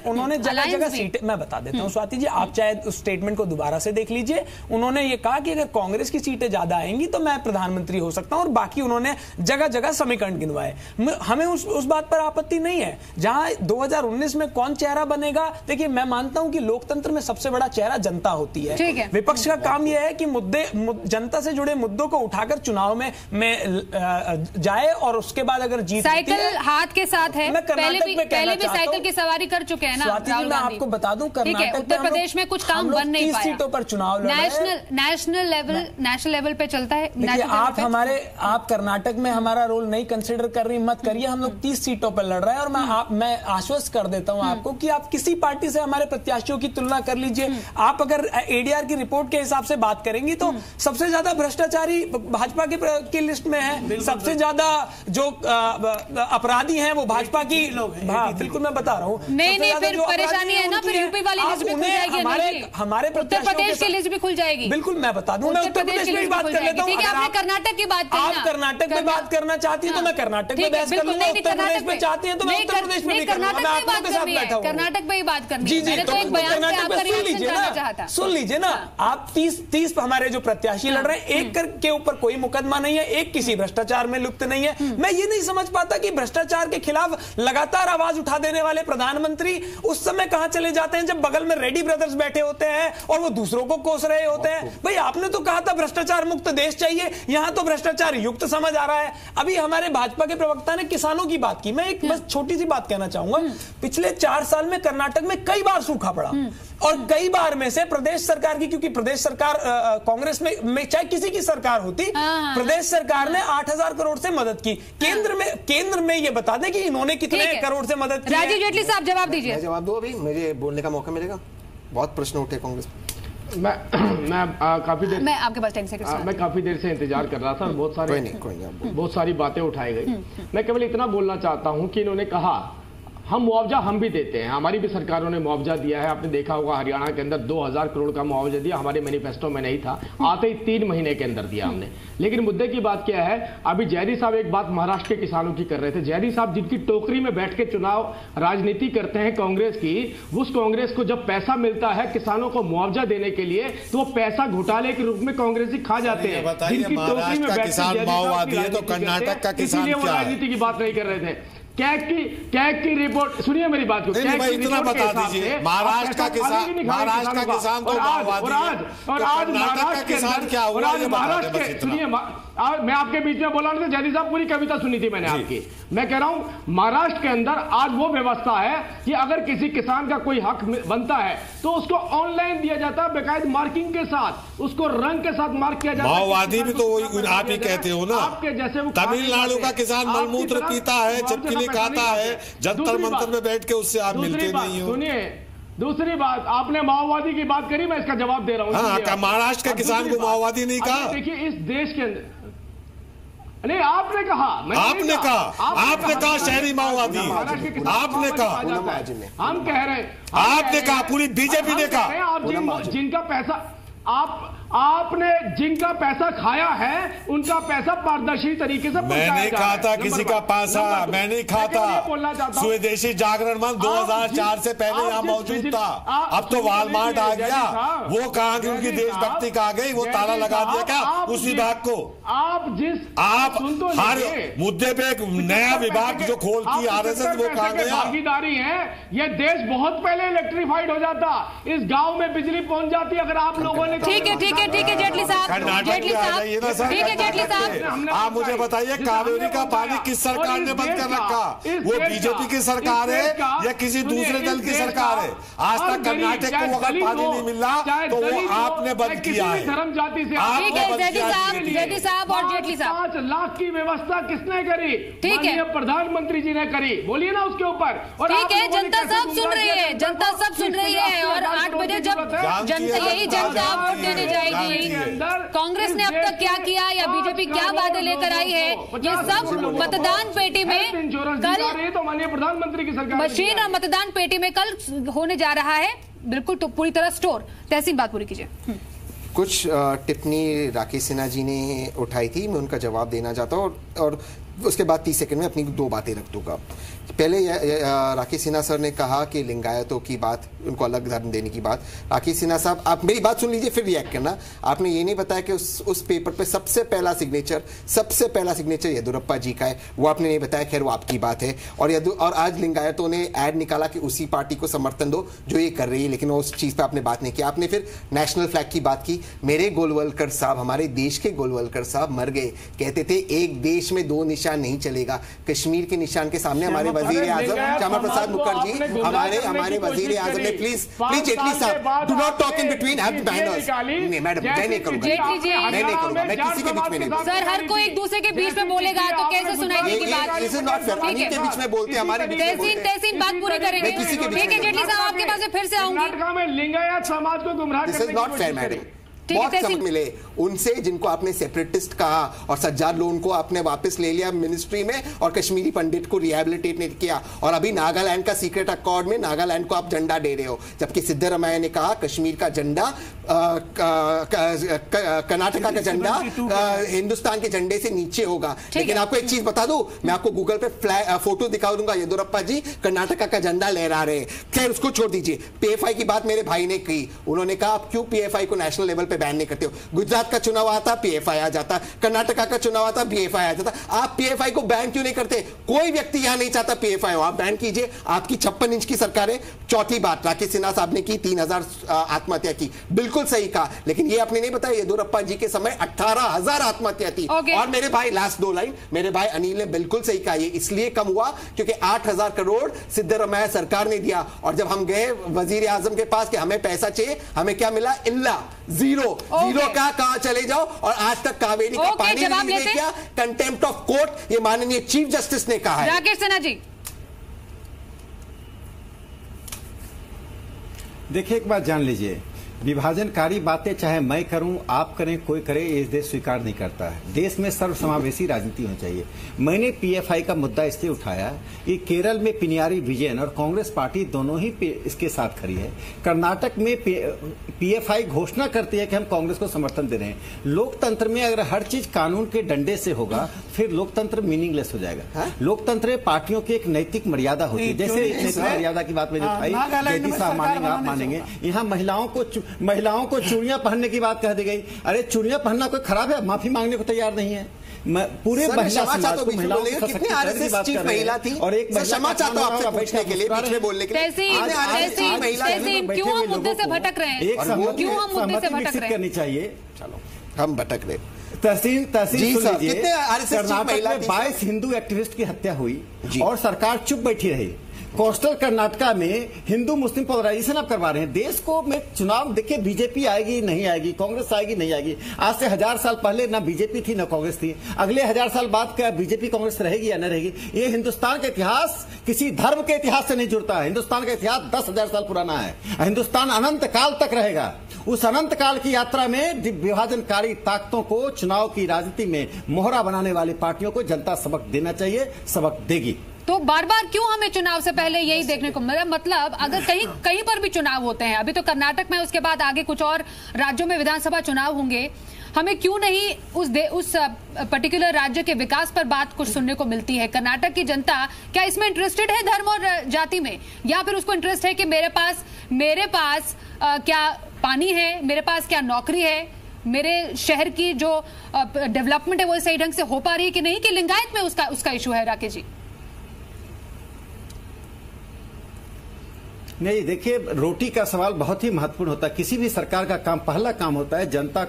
उन्होंने जगह जगह सीटें, मैं बता देता हूँ स्वाति जी, आप चाहे उस स्टेटमेंट को दोबारा से देख लीजिए। उन्होंने ये कहा कि अगर कांग्रेस की सीटें ज्यादा आएंगी तो मैं प्रधानमंत्री हो सकता हूं, और बाकी उन्होंने जगह जगह समीकरण गिनवाए। हमें उस बात पर आपत्ति नहीं है। जहां 2019 में कौन चेहरा बनेगा, देखिए मैं मानता हूं कि लोकतंत्र में सबसे बड़ा चेहरा जनता होती है। विपक्ष का काम यह है कि जनता से जुड़े मुद्दों को उठाकर चुनाव में जाए, और उसके बाद अगर जीत साइकिल हाथ के साथ है, पहले भी साइकिल की सवारी कर चुके हैं ना राहुल गांधी। आपको बता दूं, कर्नाटक उत्तर प्रदेश में कुछ काम बन नहीं पाया, सीटों पर चुनाव नेशनल लेवल पे चलता है। आप कर्नाटक में हमारा रोल नहीं कंसिडर कर रही, मत करिए। हम लोग 30 सीटों पर लड़ रहे हैं, और मैं आश्वस्त कर देता हूं आपको कि आप किसी पार्टी से हमारे प्रत्याशियों की तुलना कर लीजिए। आप अगर एडीआर की रिपोर्ट के हिसाब से बात करेंगी तो सबसे ज्यादा भ्रष्टाचारी भाजपा की लिस्ट में है, सबसे ज्यादा जो अपराधी हैं वो भाजपा की। बिल्कुल मैं बता रहा हूँ। नहीं, फिर परेशानी है ना, फिर यूपी वाली लिस्ट भी खुल जाएगी, हमारे उत्तर प्रदेश की लिस्ट भी खुल जाएगी। बिल्कुल मैं बता दूं, मैं उत्तर प्रदेश में बात कर लेता हूं। आपने कर्नाटक की बात की, आप कर्नाटक में बात करना चाहती हैं तो मैं कर्नाटक में बहस कर लूंगा, उत्तर प्रदेश में चाहती हैं तो मैं उत्तर प्रदेश में कर्नाटक में बात करनी है, कर्नाटक में ही बात करनी है। मैंने तो एक बयान से आपका रिएक्शन जानना चाहा था। सुन लीजिए ना, आप 30 हमारे जो प्रत्याशी लड़ रहे हैं, एक के ऊपर कोई मुकदमा नहीं है, एक किसी भ्रष्टाचार में लिप्त नहीं है। मैं ये नहीं समझ पाता कि भ्रष्टाचार के खिलाफ लगातार आवाज उठा देने वाले प्रधानमंत्री उस समय कहां चले जाते हैं जब बगल में रेड्डी ब्रदर्स बैठे होते हैं और वो दूसरों को कोस रहे होते हैं। भाई आपने तो कहा था भ्रष्टाचार मुक्त देश चाहिए, यहां तो भ्रष्टाचार युक्त समझ आ रहा है। अभी हमारे भाजपा के प्रवक्ता ने किसानों की बात की, मैं एक बस छोटी सी बात कहना चाहूंगा। पिछले 4 साल में कर्नाटक में कई बार सूखा पड़ा, और कई बार में से प्रदेश सरकार की, क्योंकि प्रदेश सरकार कांग्रेस में चाहे किसी की सरकार होती, प्रदेश सरकार ने 8,000 करोड़ से मदद की। केंद्र में ये बता दें कि इन्होंने कितने करोड़ से मदद की। राजीव जेटली साहब जवाब दीजिए। जवाब दो, अभी मुझे बोलने का मौका मिलेगा। बहुत प्रश्न उठे कांग्रेस। मैं काफी देर, मैं आपके पास 10 सेकंड, मैं काफी देर से इंतजार कर रहा था, बहुत सारी बातें उठाई गई। मैं केवल इतना बोलना चाहता हूं कि इन्होंने कहा हम मुआवजा हम भी देते हैं, हमारी भी सरकारों ने मुआवजा दिया है। आपने देखा होगा हरियाणा के अंदर 2000 करोड़ का मुआवजा दिया, हमारे मैनिफेस्टो में नहीं था, आते ही 3 महीने के अंदर दिया हमने। लेकिन मुद्दे की बात क्या है, अभी जयदी साहब एक बात महाराष्ट्र के किसानों की कर रहे थे। जयदी साहब जिनकी टोकरी में बैठ के चुनाव राजनीति करते हैं कांग्रेस की, उस कांग्रेस को जब पैसा मिलता है किसानों को मुआवजा देने के लिए, तो वो पैसा घोटाले के रूप में कांग्रेसी खा जाते हैं। जिनकी टोकरी में बैठ के इसीलिए वो राजनीति की बात नहीं कर रहे थे। कैग की रिपोर्ट सुनिए मेरी बात को, इतना बता दीजिए, महाराष्ट्र का किसान तो माओवादी है, और आज महाराष्ट्र का किसान क्या हुआ, सुनिए मैं आपके बीच में बोला था, जयदी साहब पूरी कविता सुनी थी मैंने आपकी। मैं कह रहा हूं महाराष्ट्र के अंदर आज वो व्यवस्था है कि अगर किसी किसान का कोई हक बनता है तो उसको ऑनलाइन दिया जाता है, बेकायदा मार्किंग के साथ, उसको रंग के साथ मार्क किया जाता है। माओवादी भी तो वही आप ही कहते हो ना, आपके जैसे तमिलनाडु का किसान मलमूत्र पीता है, चिपकली खाता है, जंतर मंतर में बैठ के उससे आप मिलते नहीं हो। सुनिए, दूसरी बात, आपने माओवादी की बात करी, मैं इसका जवाब दे रहा हूं। हाँ, महाराष्ट्र के किसान को माओवादी नहीं कहा। देखिए इस देश के अंदर नहीं, आपने कहा, आपने कहा शहरी माओवादी, आपने कहा, हम कह रहे हैं, आपने कहा, पूरी बीजेपी ने कहा। आप जिनका पैसा आपने जिनका पैसा खाया है उनका पैसा पारदर्शी तरीके से मैं नहीं खाता किसी का पैसा, मैं नहीं खाता। स्वदेशी जागरण मंच 2004 से पहले यहाँ मौजूद था, अब तो वालमार्ट आ गया। वो कहाँ की उनकी देशभक्ति कहाँ गई, वो ताला लगा दिया क्या उस विभाग को? आप हर मुद्दे पे एक नया विभाग जो खोलती आरएसएस, वो कहाँ गया? भागीदारी है, ये देश बहुत पहले इलेक्ट्रीफाइड हो जाता, इस गाँव में बिजली पहुंच जाती अगर आप लोगों ने। ठीक है जेटली साहब, आप मुझे बताइए, कावेरी का पानी किस सरकार ने बंद कर रखा? वो बीजेपी की सरकार है या किसी दूसरे दल की सरकार है? आज तक कर्नाटक को अगर पानी नहीं मिल रहा तो वो आपने बंद किया है। धर्म जाति से जेटली साहब और जेटली साहब, 5 लाख की व्यवस्था किसने करी? ठीक है, प्रधानमंत्री जी ने करी, बोलिए ना उसके ऊपर। ठीक है, जनता सब सुन रही है, जनता सब सुन रही है। और 8 बजे जब जनता वोट देने जाएगी जाएगी, कांग्रेस ने अब तक क्या किया या बीजेपी क्या वादे लेकर आई है, ये सब मतदान पेटी में कल तो माननीय प्रधानमंत्री की सरकार मशीन और मतदान पेटी में कल होने जा रहा है। बिल्कुल, तो पूरी तरह स्टोर। तहसीन, बात पूरी कीजिए। कुछ टिप्पणी राकेश सिन्हा जी ने उठाई थी, मैं उनका जवाब देना चाहता हूँ और उसके बाद 30 सेकंड में अपनी 2 बातें रख दूंगा। पहले राकेश सिन्हा सर ने कहा कि लिंगायतों की बात, उनको अलग धर्म देने की बात। राकेश सिन्हा साहब, आप मेरी बात सुन लीजिए फिर रिएक्ट करना। आपने ये नहीं बताया कि उस पेपर पे सबसे पहला सिग्नेचर येदुरप्पा जी का है, वो आपने नहीं बताया। खैर वो आपकी बात है। और आज लिंगायतों ने ऐड निकाला कि उसी पार्टी को समर्थन दो जो ये कर रही है, लेकिन उस चीज पे आपने बात नहीं की। आपने फिर नेशनल फ्लैग की बात की। मेरे गोलवलकर साहब, हमारे देश के गोलवलकर साहब मर गए, कहते थे एक देश में 2 निशान नहीं चलेगा। कश्मीर के निशान के सामने हमारे वजीर आजम श्यामा प्रसाद मुखर्जी, हमारे वजीर आजम ने प्लीज जेटली साहब, do not talk in between, have manners. नहीं मैडम, मैं नहीं करूंगा, मैं किसी के बीच में नहीं। सर, हर कोई एक दूसरे के बीच में बोलेगा तो कैसे सुनाई देगी बात? This is not fair. Anil के बीच में बोलते, हमारे बीच में बोलते। तहसीन बात पूरी करेंगे। ठीक है जेटली साहब, आपके पास फिर से आऊंगी। कर्नाटक में लिंगायत समाज को गुमराह this is not fair madam. बहुत समझ मिले उनसे जिनको आपने सेपरेटिस्ट कहा और सज्जाद लोन को आपने वापस ले लिया मिनिस्ट्री में और कश्मीरी पंडित को रिहेबिलिटेट नहीं किया, और अभी नागालैंड का सीक्रेट अकॉर्ड में नागालैंड को आप झंडा दे रहे हो, जबकि सिद्धरामैया ने कहा कश्मीर का झंडा, कर्नाटका का झंडा हिंदुस्तान के झंडे से नीचे होगा। लेकिन आपको एक चीज बता दूं, मैं आपको गूगल पे फोटो दिखा दूंगा, येदुरप्पा जी कर्नाटका का झंडा लहरा रहे हैं। खैर उसको छोड़ दीजिए। पीएफआई की बात मेरे भाई ने की, उन्होंने कहा आप क्यों पीएफआई को नेशनल लेवल बैन नहीं करते हो? गुजरात का चुनाव आता पीएफआई आ जाता, कर्नाटका का चुनाव आता पीएफआई आ जाता, आप पीएफआई को बैन क्यों नहीं करते? कोई व्यक्ति यहां नहीं चाहता पीएफआई हो, आप बैन कीजिए। आपकी 56 इंच की सरकार है। चौथी बात, राकेश सिन्हा साहब ने की 3000 आत्महत्या की, बिल्कुल सही कहा, लेकिन ये आपने नहीं बताया येदुरप्पा जी के समय 18,000 आत्महत्या थी। और मेरे भाई, लास्ट 2 लाइन, मेरे भाई अनिल ने बिल्कुल सही कहा, ये इसलिए कम हुआ क्योंकि 8,000 करोड़ सिद्धरामैया सरकार ने दिया, और जब हम गए वजीर आजम के पास कि हमें पैसा चाहिए, हमें क्या मिला? इल्ला, जीरो का कहां चले जाओ, और आज तक कावेरी का पानी नहीं दे क्या? कंटेम्प्ट ऑफ कोर्ट, ये माननीय चीफ जस्टिस ने कहा है। राकेश सिन्हा जी, देखिए एक बात जान लीजिए, विभाजनकारी बातें चाहे मैं करूं, आप करें, कोई करे, इस देश स्वीकार नहीं करता है। देश में सर्वसमावेशी राजनीति होनी चाहिए। मैंने पीएफआई का मुद्दा इसलिए उठाया कि केरल में पिनियारी विजयन और कांग्रेस पार्टी दोनों ही इसके साथ खड़ी है। कर्नाटक में पीएफआई घोषणा करती है कि हम कांग्रेस को समर्थन दे रहे हैं। लोकतंत्र में अगर हर चीज कानून के डंडे से होगा, फिर लोकतंत्र मीनिंगलेस हो जाएगा। लोकतंत्र में पार्टियों की एक नैतिक मर्यादा होती है, जैसे नैतिक मर्यादा की बात मैंने उठाई, जैदी साहब मानेंगे, आप मानेंगे। यहाँ महिलाओं को चूड़ियां पहनने की बात कह दी गई। अरे चूड़ियां पहनना कोई खराब है? माफी मांगने को तैयार नहीं है। पूरे महिला समाज को महिलाओं की सशक्तिकरण की बात कर रहे हैं, और एक क्षमा चाहता हूं आपसे पूछने के लिए, बीच में बोलने के लिए। क्यों हम मुद्दे से भटक रहे हैं? क्यों हम मुद्दे से भटक रहे हैं? करनी चाहिए। चलो, हम भटक रहे। तहसीन सुन लीजिए, कर्नाटक में 22 हिंदू एक्टिविस्ट की हत्या हुई और सरकार चुप बैठी रही। कोस्टल कर्नाटका में हिंदू मुस्लिम पोलराइजेशन आप करवा रहे हैं। देश को में चुनाव देखिए, बीजेपी आएगी नहीं आएगी, कांग्रेस आएगी नहीं आएगी। आज से 1000 साल पहले ना बीजेपी थी ना कांग्रेस थी। अगले 1000 साल बाद क्या बीजेपी कांग्रेस रहेगी या न रहेगी? ये हिंदुस्तान का इतिहास किसी धर्म के इतिहास से नहीं जुड़ता है। हिंदुस्तान का इतिहास 10,000 साल पुराना है। हिंदुस्तान अनंत काल तक रहेगा। उस अनंत काल की यात्रा में विभाजनकारी ताकतों को चुनाव की राजनीति में मोहरा बनाने वाली पार्टियों को जनता सबक देना चाहिए, सबक देगी। तो बार बार क्यों हमें चुनाव से पहले यही देखने को मेरा मतलब, अगर कहीं पर भी चुनाव होते हैं, अभी तो कर्नाटक में, उसके बाद आगे कुछ और राज्यों में विधानसभा चुनाव होंगे, हमें क्यों नहीं उस पर्टिकुलर राज्य के विकास पर बात कुछ सुनने को मिलती है? कर्नाटक की जनता क्या इसमें इंटरेस्टेड है, धर्म और जाति में, या फिर उसको इंटरेस्ट है कि मेरे पास क्या पानी है, मेरे पास क्या नौकरी है, मेरे शहर की जो डेवलपमेंट है वो सही ढंग से हो पा रही है कि नहीं, कि लिंगायत में उसका इशू है? राकेश जी, नहीं, देखिए, रोटी का सवाल बहुत ही महत्वपूर्ण होता है। किसी भी सरकार का पहला काम होता है जनता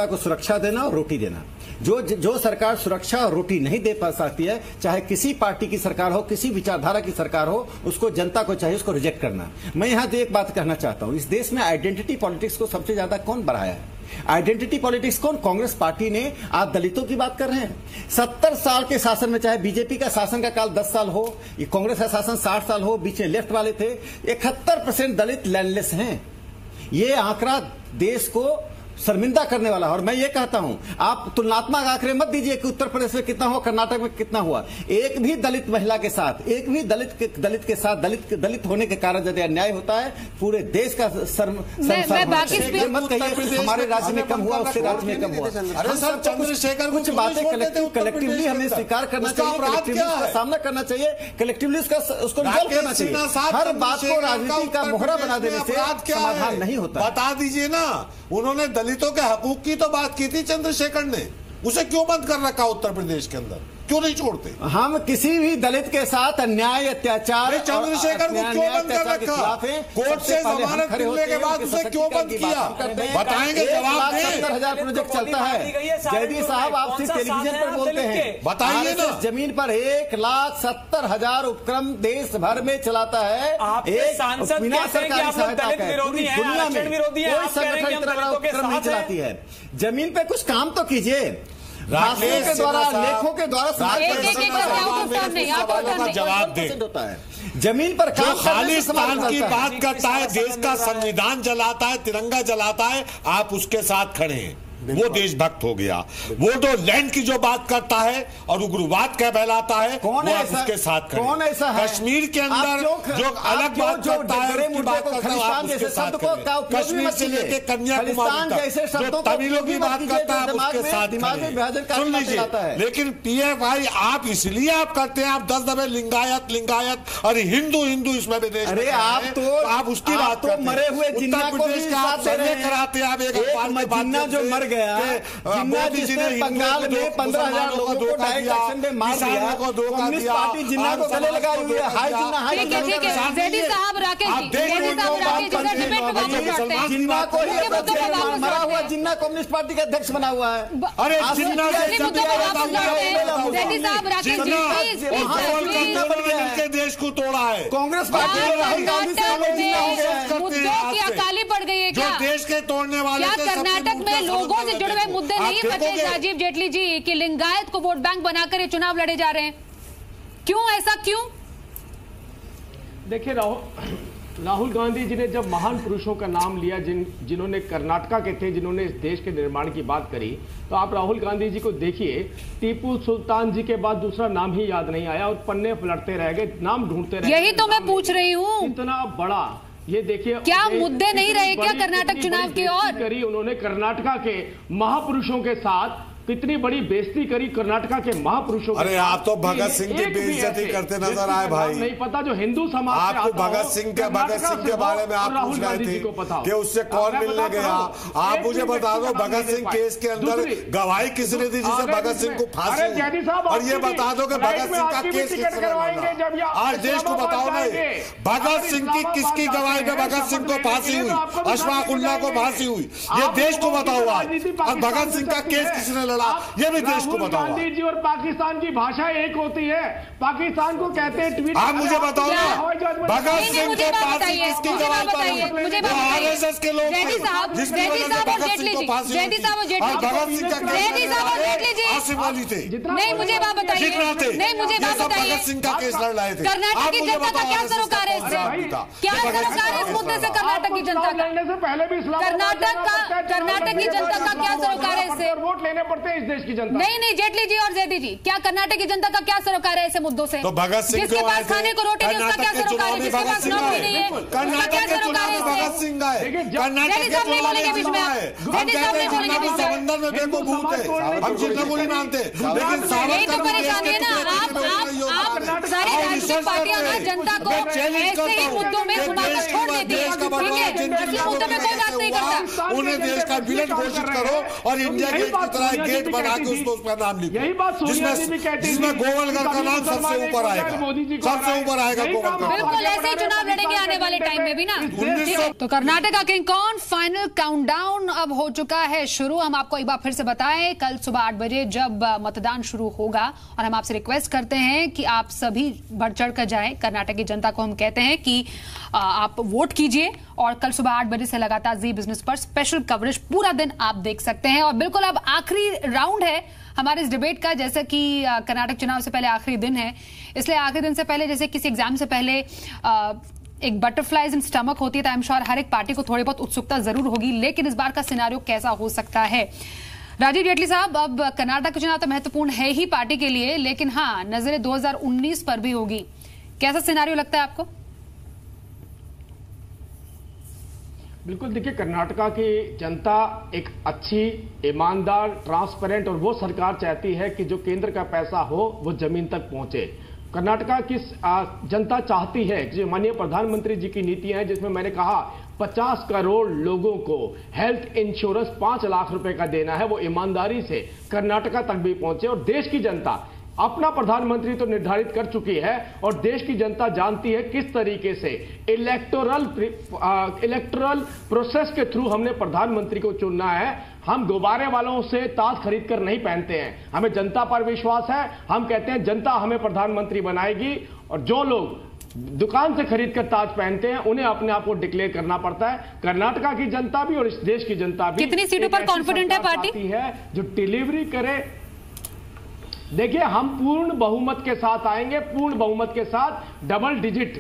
को सुरक्षा देना और रोटी देना। जो सरकार सुरक्षा और रोटी नहीं दे पा सकती है, चाहे किसी पार्टी की सरकार हो, किसी विचारधारा की सरकार हो, उसको जनता को चाहिए उसको रिजेक्ट करना। मैं यहां तो एक बात कहना चाहता हूं, इस देश में आइडेंटिटी पॉलिटिक्स को सबसे ज्यादा कौन बढ़ाया है? आइडेंटिटी पॉलिटिक्स कौन? कांग्रेस पार्टी ने। आप दलितों की बात कर रहे हैं। 70 साल के शासन में, चाहे बीजेपी का शासन का काल 10 साल हो, ये कांग्रेस का शासन 60 साल हो, बीच में लेफ्ट वाले थे, 71% दलित लैंडलेस हैं। ये आंकड़ा देश को शर्मिंदा करने वाला है। और मैं ये कहता हूं, आप तुलनात्मक आंकड़े मत दीजिए कि उत्तर प्रदेश में कितना हुआ, कर्नाटक में कितना हुआ। एक भी दलित महिला के साथ, एक भी दलित के साथ दलित होने के कारण यदि अन्याय होता है, पूरे देश का मत कहिए हमारे राज्य में कम हुआ, उससे राज्य में कम हुआ। अरे सर, चंद्रशेखर कुछ बातें कलेक्टिवली हमें स्वीकार करना चाहिए, कलेक्टिवली उसका सामना करना चाहिए, कलेक्टिवली उसको रिजॉल्व करना चाहिए। हर बात को राजनीति का मोहरा बना देने से समाधान नहीं होता। बता दीजिए ना, उन्होंने दलितों के हकूक की तो बात की थी चंद्रशेखर ने, उसे क्यों बंद कर रखा उत्तर प्रदेश के अंदर, क्यों नहीं छोड़ते? हम किसी भी दलित के साथ अन्याय, अत्याचार, चंद्रशेखर को क्यों बंद कर रखा? कोर्ट से जमानत मिलने के बाद उसे क्यों बंद किया? बताएंगे, जवाब दें। 70,000 प्रोजेक्ट चलता है। जयदीप साहब, आप सिर्फ टेलीविजन पर बोलते हैं, बताइए ना। जमीन पर 1,70,000 उपक्रम देश भर में चलाता है। एक सांसद बिना सरकारी सहायता के दुनिया में कोई संगठन इतना बड़ा उपक्रम नहीं चलाती है। जमीन पे कुछ काम तो कीजिए, भाषणों के द्वारा, लेखों के द्वारा जवाब दे। जमीन पर जो खालिस्तान की बात करता है, देश का संविधान जलाता है, तिरंगा जलाता है, आप उसके साथ खड़े हैं, वो देशभक्त हो गया। वो जो लैंड की जो बात करता है और उग्रवाद का बहलाता है, कौन वो ऐसा, उसके साथ खड़े। कौन ऐसा है? कश्मीर के अंदर जो अलग बात करता है, उसकी बात करता है, आप उसके साथ खड़े। कश्मीर से लेके कन्याकुमारी तक जो तमिलों की बात करता है, उसके साथ खड़े। सुन लीजिए, लेकिन पीएफआई आप इसलिए आप करते हैं, आप 10 दफे लिंगायत और हिंदू इसमें भी देश। अरे आप तो आप उसकी बात करते हैं, मरे हुए जिन्ना को भी साथ सर्वे कराते हैं। आप एक अखबार में जिन्ना जो मर गया, जिन्ना जिसने बंगाल में 15,000 लोगों को डायरेक्ट एक्शन में मार दिया, कम्युनिस्ट पार्टी जिन्ना को गले लगाई हुई है। हाय जिन्ना, हाय जेडी साहब, राकेश जी, जिन्ना को ही मरा हुआ जिन्ना कम्युनिस्ट पार्टी का अध्यक्ष बना हुआ है। अरे जिन्ना के देश को तोड़ा है कांग्रेस पार्टी ने राहुल गांधी से मुद्दों की अकाली पड़ गई है जो क्या? देश के तोड़ने वाले क्या कर्नाटक में लोगों से जुड़े हुए मुद्दे नहीं पते राजीव जेटली जी कि लिंगायत को वोट बैंक बनाकर ये चुनाव लड़े जा रहे हैं? क्यों ऐसा, क्यों? देखिए, राहुल गांधी जी ने जब महान पुरुषों का नाम लिया, जिन्होंने कर्नाटका के थे, जिन्होंने इस देश के निर्माण की बात करी, तो आप राहुल गांधी जी को देखिए, टीपू सुल्तान जी के बाद दूसरा नाम ही याद नहीं आया और पन्ने पलटते रह गए, नाम ढूंढते रह गए। यही तो मैं पूछ रही हूँ, इतना बड़ा ये देखिए, क्या मुद्दे नहीं रहे क्या कर्नाटक चुनाव की ओर? करी उन्होंने कर्नाटका के महापुरुषों के साथ, कितनी बड़ी बेइज्जती करी कर्नाटका के महापुरुषों। अरे आप तो भगत सिंह की बेइज्जती करते नजर आए भाई। नहीं पता जो हिंदू समाज आपको भगत सिंह के बारे में आप पूछ रहे थे कि उससे कौन मिलने गया। आप मुझे बता दो, भगत सिंह केस के अंदर गवाही किसने दी जिसे भगत सिंह को फांसी हुई? और ये बता दो कि भगत सिंह का केस किसने लड़ा? आज देश को बताओ ना, भगत सिंह की किसकी गवाही में भगत सिंह को फांसी हुई, अशफाक उल्लाह को फांसी हुई? ये देश को बताओ आज। और भगत सिंह का केस किसने? ये भी देश को बताओ। गांधी जी और पाकिस्तान की भाषा एक होती है। पाकिस्तान को कहते हैं ट्वीट। आप मुझे बताओ ना, भगत सिंह को फांसी किसकी गवाही पर? आरएसएस के लोग जिसकी वजह से भगत सिंह को फांसी हुई। भगत सिंह का केस आसिफ अली थे। नहीं, मुझे बात बताइए, नहीं मुझे बात बताइए, भगत सिंह का केस लड़ रहे थे। कर्नाटक की जनता का क्या सरोकार है इससे? क्या सरोकार है इस मुद्दे से कर्नाटक की जनता का? लड़ने से पहले भी कर्नाटक की जनता का क्या सरोकार है इससे? वोट लेने पड़ते हैं इस देश की जनता। नहीं, जेटली जी और जेडी जी, क्या कर्नाटक की जनता का क्या सरोकार है ऐसे मुद्दों से? तो भगत सिंह जिसके पास खाने को रोटी नहीं, उसका क्या सरोकार है? जिसके पास नौकरी नहीं है, उसका क्या सरोकार है? भगत सिंह है, कर्नाटक के नहीं बोलेंगे बीच में, जेडी साहब नहीं बोलेंगे बीच में। समंदर में देखो भूत है, हम जितना को नहीं मानते, लेकिन यही तो परेशानी है ना। आप सारी राजनीतिक पार्टियां ना जनता को ऐसे ही मुद्दों में घुमाकर छोड़ देती है, ठीक है? मुद्दों में कोई बात नहीं करता। उन्हें देश का विलन घोषित करो और इंडिया गेट की तरह गेट बना के उसको उसका नाम लिखो, जिसमें गोवलकर का नाम सबसे ऊपर आएगा, सबसे ऊपर आएगा गोवलकर। बिल्कुल ऐसे ही चुनाव लड़ेंगे आने वाले टाइम में भी ना। तो कर्नाटक का किंग कौन फाइनल काउंटडाउन अब हो चुका है शुरू। हम आपको एक बार फिर से बताएं, कल सुबह 8 बजे जब मतदान शुरू होगा, और हम आपसे रिक्वेस्ट करते हैं कि आप सभी बढ़ चढ़ कर जाएं। कर्नाटक की जनता को हम कहते हैं कि आप वोट कीजिए, और कल सुबह 8 बजे से लगातार जी बिजनेस पर स्पेशल कवरेज पूरा दिन आप देख सकते हैं। और बिल्कुल अब आखिरी राउंड है हमारे इस डिबेट का, जैसे कि कर्नाटक चुनाव से पहले आखिरी दिन है, इसलिए आखिरी दिन से पहले, जैसे किसी एग्जाम से पहले एक बटरफ्लाइज इन स्टमक होती है, तो आई एम श्योर हर एक पार्टी को थोड़ी बहुत उत्सुकता जरूर होगी, लेकिन इस बार का सिनेरियो कैसा हो सकता है? राजीव जेटली साहब, अब कर्नाटक का चुनाव तो महत्वपूर्ण है ही पार्टी के लिए, लेकिन हाँ, नजरें 2019 पर भी होगी। कैसा सिनेरियो लगता है आपको? बिल्कुल, देखिए, कर्नाटका की जनता एक अच्छी, ईमानदार, ट्रांसपेरेंट और वो सरकार चाहती है कि जो केंद्र का पैसा हो वो जमीन तक पहुंचे। कर्नाटका की जनता चाहती है कि जो माननीय प्रधानमंत्री जी की नीतियां हैं, जिसमें मैंने कहा 50 करोड़ लोगों को हेल्थ इंश्योरेंस 5 लाख रुपए का देना है, वो ईमानदारी से कर्नाटका तक भी पहुंचे। और देश की जनता अपना प्रधानमंत्री तो निर्धारित कर चुकी है और देश की जनता जानती है किस तरीके से इलेक्टोरल प्रोसेस के थ्रू हमने प्रधानमंत्री को चुनना है। हम गुब्बारे वालों से ताज खरीद कर नहीं पहनते हैं, हमें जनता पर विश्वास है। हम कहते हैं जनता हमें प्रधानमंत्री बनाएगी, और जो लोग दुकान से खरीद कर ताज पहनते हैं उन्हें अपने आप को डिक्लेयर करना पड़ता है। कर्नाटका की जनता भी और इस देश की जनता भी कितनी सीटों पर कॉन्फिडेंट है पार्टी है जो डिलीवरी करे। देखिए, हम पूर्ण बहुमत के साथ आएंगे, पूर्ण बहुमत के साथ, डबल डिजिट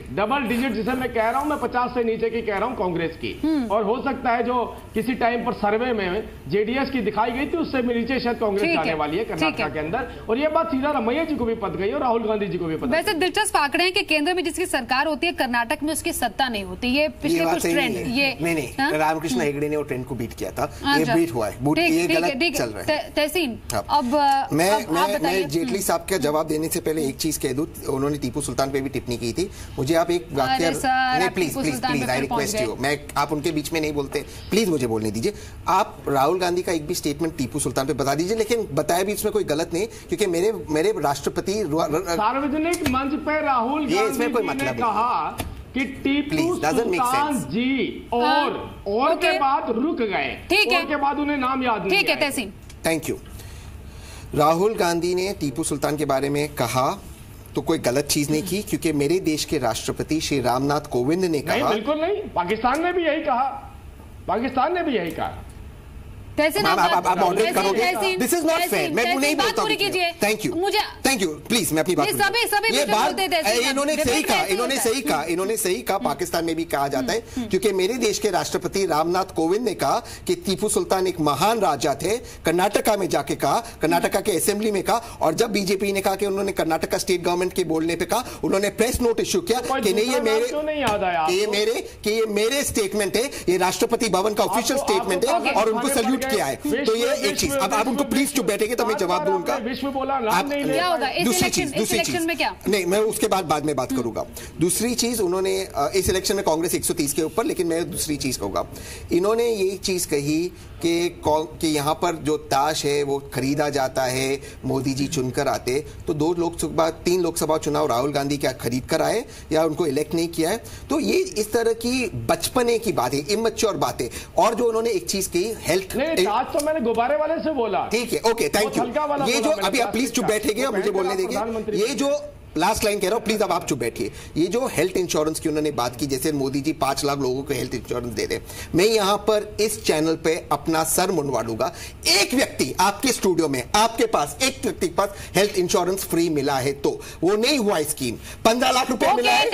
जिसे मैं कह रहा हूं, मैं 50 से नीचे की कह रहा हूं कांग्रेस की। और हो सकता है जो किसी टाइम पर सर्वे में जेडीएस की दिखाई गई थी, उससे नीचे शायद कांग्रेस जाने वाली है कर्नाटक के अंदर। और ये बात सिद्धारमैया जी को भी पता गई और राहुल गांधी जी को भी पता। वैसे दिलचस्प आंकड़े हैं कि केंद्र में जिसकी सरकार होती है, कर्नाटक में उसकी सत्ता नहीं होती। ये पिछले कुछ ट्रेंड नहीं, रामकृष्ण हेगड़े ने वो ट्रेंड को बीट किया था, ये बीट हुआ है, ये गलत चल रहा है। तहसीन, अब मैं जेटली साहब का जवाब देने से पहले एक चीज कह दूं, उन्होंने टीपू सुल्तान पे भी टिप्पणी की थी। मुझे आप एक वाक्य, प्लीज आई रिक्वेस्ट यू, मैं आप उनके बीच में नहीं बोलते, प्लीज मुझे बोलने दीजिए। आप राहुल गांधी का एक भी स्टेटमेंट टीपू सुल्तान पे बता दीजिए, लेकिन बताया भी इसमें कोई गलत नहीं, क्योंकि मेरे राष्ट्रपति सार्वजनिक मंच पे राहुल गांधी ने कहा कि टीपू सुल्तान जी और के बाद रुक गए, ठीक है, के बाद उन्हें नाम याद नहीं। ठीक है तहसीन, थैंक यू। राहुल गांधी ने टीपू सुल्तान के बारे में कहा तो कोई गलत चीज नहीं की, क्योंकि मेरे देश के राष्ट्रपति श्री रामनाथ कोविंद ने कहा। नहीं, बिल्कुल नहीं, पाकिस्तान ने भी यही कहा, पाकिस्तान ने भी यही कहा। आप मॉडरेट करोगे? दिस इज नॉट फेयर, मैं नहीं बोलता हूं। थैंक यू, प्लीज मैं अपनी बात, ये बात इन्होंने सही कहा, पाकिस्तान में भी कहा जाता है, क्योंकि मेरे देश के राष्ट्रपति रामनाथ कोविंद ने कहा कि टीपू सुल्तान एक महान राजा थे। कर्नाटका में जाके कहा, कर्नाटका के असेंबली में कहा, और जब बीजेपी ने कहा कि उन्होंने कर्नाटका स्टेट गवर्नमेंट के बोलने पे कहा, उन्होंने प्रेस नोट इश्यू किया कि नहीं, ये मेरे स्टेटमेंट है, ये राष्ट्रपति भवन का ऑफिशियल स्टेटमेंट है और उनको सल्यूट किया है। तो ये एक चीज, अब आप उनको प्लीज चुप बैठेंगे तो मैं जवाब दूं उनका। विश्व बोला नाम नहीं क्या होगा दूसरी चीज में? क्या नहीं, मैं उसके बाद में बात करूंगा। दूसरी चीज, उन्होंने इस इलेक्शन में कांग्रेस 130 के ऊपर, लेकिन मैं दूसरी चीज कहूंगा, इन्होंने ये चीज कही कि यहां पर जो ताश है वो खरीदा जाता है, मोदी जी चुनकर आते, तो 3 लोकसभा चुनाव राहुल गांधी क्या खरीद कर आए या उनको इलेक्ट नहीं किया है? तो ये इस तरह की बचपने की बात है, इमैच्योर बातें। और जो उन्होंने एक चीज की, हेल्थ, आज तो मैंने गुब्बारे वाले से बोला, ठीक है, ओके, थैंक यू। ये जो अभी आप प्लीज चुप बैठेंगे और मुझे बोलने देंगे, ये जो लास्ट लाइन कह रहा हूं, प्लीज अब आप चुप बैठिए। ये जो हेल्थ इंश्योरेंस की उन्होंने बात की, जैसे मोदी जी 5 लाख लोगों को हेल्थ इंश्योरेंस दे रहे, मैं यहां पर इस चैनल पे अपना सर मुंडवा दूंगा। एक व्यक्ति आपके स्टूडियो में, आपके पास एक व्यक्ति के पास हेल्थ इंश्योरेंस फ्री मिला है, तो वो नहीं हुआ स्कीम। 15 लाख रुपए मिला है,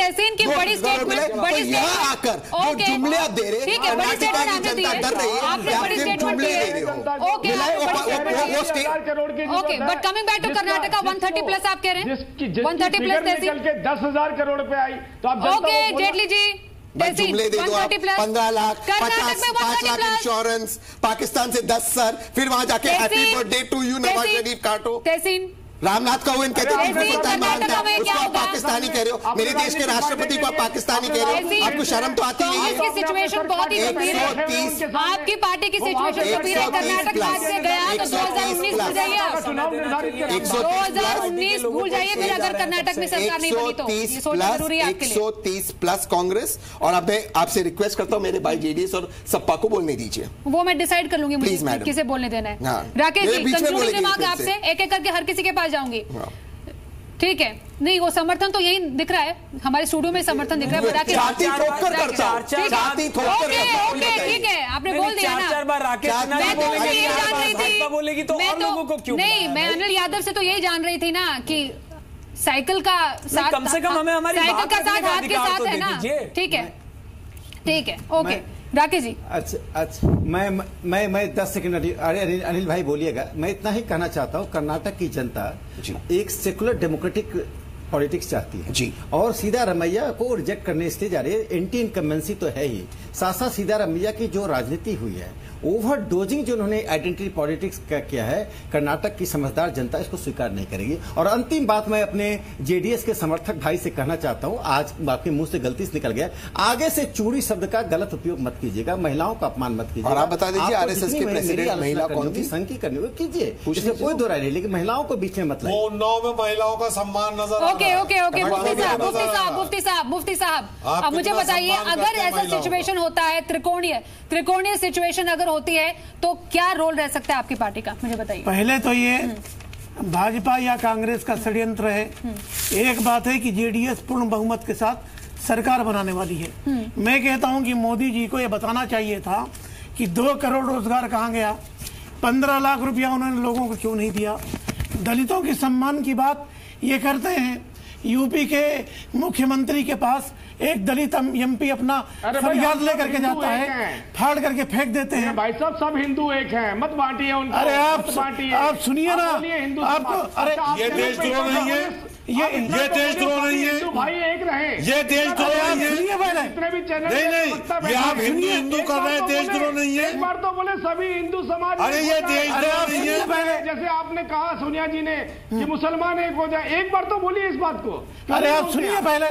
यहां आकर जो जुमले आप दे रहे हैं, कर्नाटका की जनता डर रही है, आप सिर्फ जुमले दे रहे हो। Okay, but coming back to Karnataka, 130 plus आप कह रहे हैं, 130 प्लस निकल के 10,000 करोड़ पे आई, तो आप ओके जेटली जी, जुमले दे दो आप, 15 लाख, 5 लाख इंश्योरेंस, पाकिस्तान से 10 सर, फिर वहां जाके happy birthday to you Nawaz Sharif काटो। तहसीन, रामनाथ कोविंद कहते हैं टीपू सुल्तान महान था, उसको आप पाकिस्तानी कह रहे हो, मेरे देश के राष्ट्रपति को आप पाकिस्तानी कह रहे हो, आपको शर्म तो आती नहीं है? आपकी सिचुएशन बहुत ही गंभीर है, आपकी पार्टी की सिचुएशन गंभीर है। कर्नाटक आज से गया तो 2019 भूल जाइए, 2019 भूल जाइए, फिर अगर कर्नाटक में सरकार नहीं बनी तो ये सोचना जरूरी है आपके लिए। 130 प्लस कांग्रेस, और अब मैं आपसे रिक्वेस्ट करता हूँ मेरे भाई जेडीएस और सपा को बोलने दीजिए। वो मैं डिसाइड कर लूंगी मुझे किसे बोलने देना है। राकेश जी, कंक्लूडिंग रिमार्क आपसे, एक एक करके हर किसी के पास जाऊंगी, ठीक है? नहीं, वो समर्थन तो यही दिख रहा है, हमारे स्टूडियो में समर्थन दिख रहा है। ठीक है, आपने बोल दिया ना, मैं तो यही जान रही थी, नहीं, मैं अनिल यादव से तो यही जान रही थी ना कि साइकिल का साथ, कम से कम हमें हमारी साइकिल का साथ हाथ के साथ तो है ना। ठीक है, ठीक है, ओके। राकेश जी, अच्छा मैं 10 सेकंड अनिल भाई बोलिएगा। मैं इतना ही कहना चाहता हूँ, कर्नाटक की जनता एक सेकुलर डेमोक्रेटिक पॉलिटिक्स चाहती है जी, और सीधा रमैया को रिजेक्ट करने इसलिए जा रही है। एंटी इनकम्बेंसी तो है ही, साथ साथ सीधा रमैया की जो राजनीति हुई है, ओवरडोजिंग जो उन्होंने आइडेंटिटी पॉलिटिक्स का किया है, कर्नाटक की समझदार जनता इसको स्वीकार नहीं करेगी। और अंतिम बात मैं अपने जेडीएस के समर्थक भाई से कहना चाहता हूं, आज आपके मुंह से गलती से निकल गया, आगे से चूड़ी शब्द का गलत उपयोग मत कीजिएगा, महिलाओं का अपमान मत कीजिएगा। और आप बता दीजिए आरएसएस के प्रेसिडेंट महिला कौन थी? संघ की करनी हो कीजिए, इसमें कोई दो राय नहीं, लेकिन महिलाओं को बीच में मत लाइए। वो 9 में महिलाओं का सम्मान नजर। ओके ओके ओके, मुफ्ती साहब अब मुझे बताइए, अगर ऐसा सिचुएशन होता है, त्रिकोणीय सिचुएशन अगर होती है, तो क्या रोल रह सकता है आपकी पार्टी का, मुझे बताइए। पहले तो ये भाजपा या कांग्रेस का षड्यंत्र है। एक बात है कि जेडीएस पूर्ण बहुमत के साथ सरकार बनाने वाली है। मैं कहता हूं कि मोदी जी को यह बताना चाहिए था कि 2 करोड़ रोजगार कहां गया, 15 लाख रुपया उन्होंने लोगों को क्यों नहीं दिया। दलितों के सम्मान की बात ये करते हैं। यूपी के मुख्यमंत्री के पास एक दलित एमपी अपना फरियाद लेकर के जाता है, फाड़ करके फेंक देते हैं। भाई साहब, सब हिंदू एक हैं, मत बांटिए उनको। अरे आप सुनिए ना, आपको अरे ये देशद्रोह नहीं है, ये देशद्रोह नहीं है भाई, एक रहे, ये देशद्रोह नहीं है। जितने भी चैनल नहीं, ये आप हिंदू कर रहे हैं, देशद्रोह नहीं है। एक बार तो बोले सभी हिंदू समाज, अरे ये देशद्रोह नहीं है। जैसे आपने कहा सोनिया जी ने कि मुसलमान एक हो जाए, एक बार तो बोलिए इस बात को। अरे आप सुनिए, पहले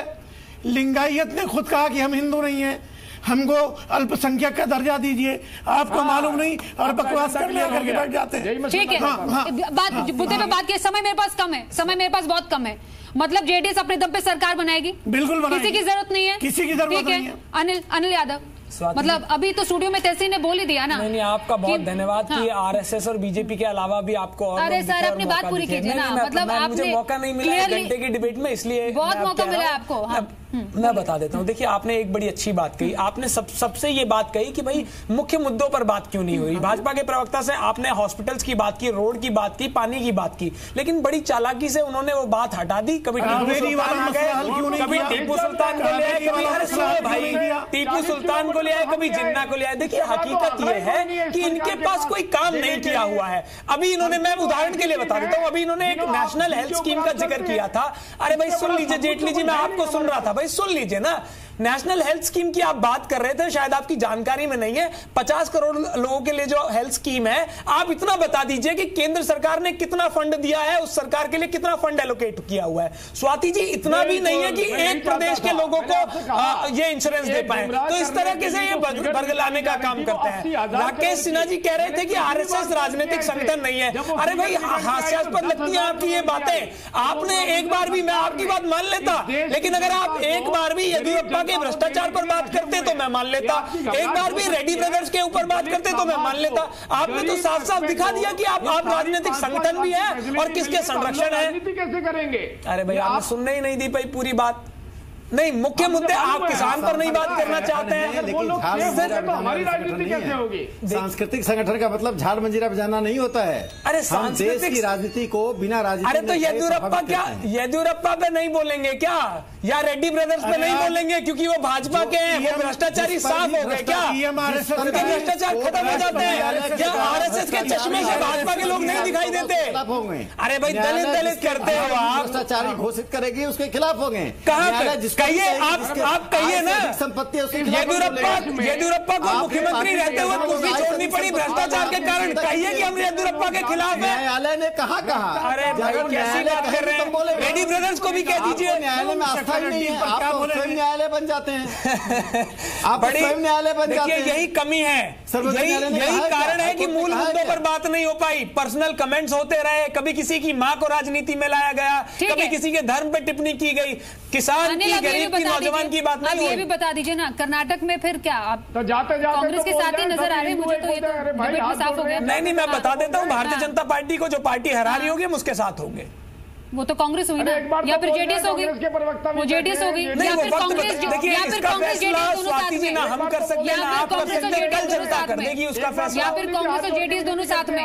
लिंगायत ने खुद कहा कि हम हिंदू नहीं हैं, हमको अल्पसंख्यक का दर्जा दीजिए, आपको मालूम नहीं, और बकवास कर लिया करके बैठ जाते हैं। ठीक है, बात मुद्दे पे बात की। समय मेरे पास कम है, समय मेरे पास बहुत कम है। मतलब जेडीएस अपने दम पे सरकार बनाएगी? बिल्कुल बनाएगी, किसी की जरूरत नहीं है, किसी की जरूरत नहीं है। अनिल यादव, मतलब अभी तो स्टूडियो में तहसीन ने बोल ही दिया ना। नहीं, आपका बहुत धन्यवाद कि आरएसएस और बीजेपी के अलावा भी आपको और अरे सर, अपनी बात पूरी कीजिए ना। मतलब मुझे मौका नहीं मिला एक घंटे की डिबेट में, इसलिए बहुत मौका मिला आपको। मैं बता देता हूँ। देखिए, आपने एक बड़ी अच्छी बात कही, आपने सबसे ये बात कही कि भाई मुख्य मुद्दों पर बात क्यों नहीं हुई। भाजपा के प्रवक्ता से आपने हॉस्पिटल्स की बात की, रोड की बात की, पानी की बात की, लेकिन बड़ी चालाकी से उन्होंने वो बात हटा दी। कभी टीपू सुल्तान को ले आए, कभी टीपू सुल्तान को ले आए, कभी जिन्ना को ले आए। देखिए, हकीकत ये है कि इनके पास कोई काम नहीं किया हुआ है। अभी इन्होंने, मैं उदाहरण के लिए बता देता हूँ, अभी इन्होंने एक नेशनल हेल्थ स्कीम का जिक्र किया था। अरे भाई सुन लीजिए जेटली जी, मैं आपको सुन रहा था, भाई सुन लीजिए ना। नेशनल हेल्थ स्कीम की आप बात कर रहे थे, शायद आपकी जानकारी में नहीं है। 50 करोड़ लोगों के लिए जो हेल्थ स्कीम है, आप इतना बता दीजिए कि केंद्र सरकार ने कितना फंड दिया है, उस सरकार के लिए कितना फंड एलोकेट किया हुआ है। स्वाति जी, इतना भी नहीं है कि एक प्रदेश के लोगों को ये इंश्योरेंस दे पाए। तो इस तरह से ये बरगलाने का काम करते हैं। राकेश सिन्हा जी कह रहे थे कि आरएसएस राजनीतिक संगठन नहीं है। अरे भाई, हास्यास्पद लगती है आपकी ये बातें। आपने एक बार भी, मैं आपकी बात मान लेता, लेकिन अगर आप एक बार भी येदियुरप्पा के भ्रष्टाचार पर बात करते तो मैं मान लेता, एक बार भी रेड्डी ब्रदर्स के ऊपर बात करते तो मैं मान लेता। आपने तो साफ साफ दिखा दिया कि आप राजनीतिक संगठन भी है और किसके संरक्षण है। कैसे करेंगे? अरे भाई, आपने सुनने ही नहीं दी भाई पूरी बात। नहीं, मुख्य मुद्दे आप किसान पर नहीं बात करना चाहते हैं, लेकिन तो हमारी राजनीति कैसे होगी? सांस्कृतिक संगठन का मतलब झाड़ मंजीरा बजाना नहीं होता है। अरे हम देश की राजनीति को बिना राजनीति, अरे तो येदियुरप्पा क्या, येदियुरप्पा पे नहीं बोलेंगे क्या, या रेड्डी ब्रदर्स पे नहीं बोलेंगे क्योंकि वो भाजपा के हैं, वो भ्रष्टाचारी साफ हो गए क्या? उनके भ्रष्टाचार खत्म हो जाते हैं, या आरएसएस के चश्मे से भाजपा के लोग नहीं दिखाई देते? अरे भाई, दलित करते हो आप, भ्रष्टाचारी घोषित करेगी, उसके खिलाफ हो गए। कहाँ कहिए, आप कहिए ना, संपत्ति येदियुरप्पा को मुख्यमंत्री रहते हुए कुर्सी छोड़नी पड़ी भ्रष्टाचार के कारण। कहिए कि हम येदियुरप्पा के खिलाफ है। न्यायालय ने कहा। अरे भाई, कैसी बात कर रहे हैं? रेड्डी ब्रदर्स को भी कह दीजिए। न्यायालय में आस्था ही नहीं है, आप तो स्वयं न्यायालय बन जाते हैं। आप स्वयं न्यायालय बन जाते हैं। यही कमी है, यही कारण है कि मूल मुद्दों पर बात नहीं हो पाई। पर्सनल कमेंट्स होते रहे, कभी किसी की मां को राजनीति में लाया गया, कभी किसी के धर्म पर टिप्पणी की गई, किसान की, गरीब की, नौजवान की बात नहीं। ये भी बता दीजिए ना, कर्नाटक में फिर क्या आप तो जाते कांग्रेस के साथ ही नजर आ रहे हैं? मुझे तो ये तो साफ हो गया। नहीं, मैं बता देता हूँ, भारतीय जनता पार्टी को जो पार्टी हरा रही होगी हम उसके साथ होंगे। वो तो कांग्रेस हुई ना, या फिर जेडीएस होगी, वो जेडीएस होगी, या फिर कांग्रेस, या फिर कांग्रेस जेडीएस दोनों साथ में, हम कर सकते हैं, आप कर सकते हैं, कल जनता कर देगी उसका फैसला, या फिर कांग्रेस और जेडीएस दोनों साथ में।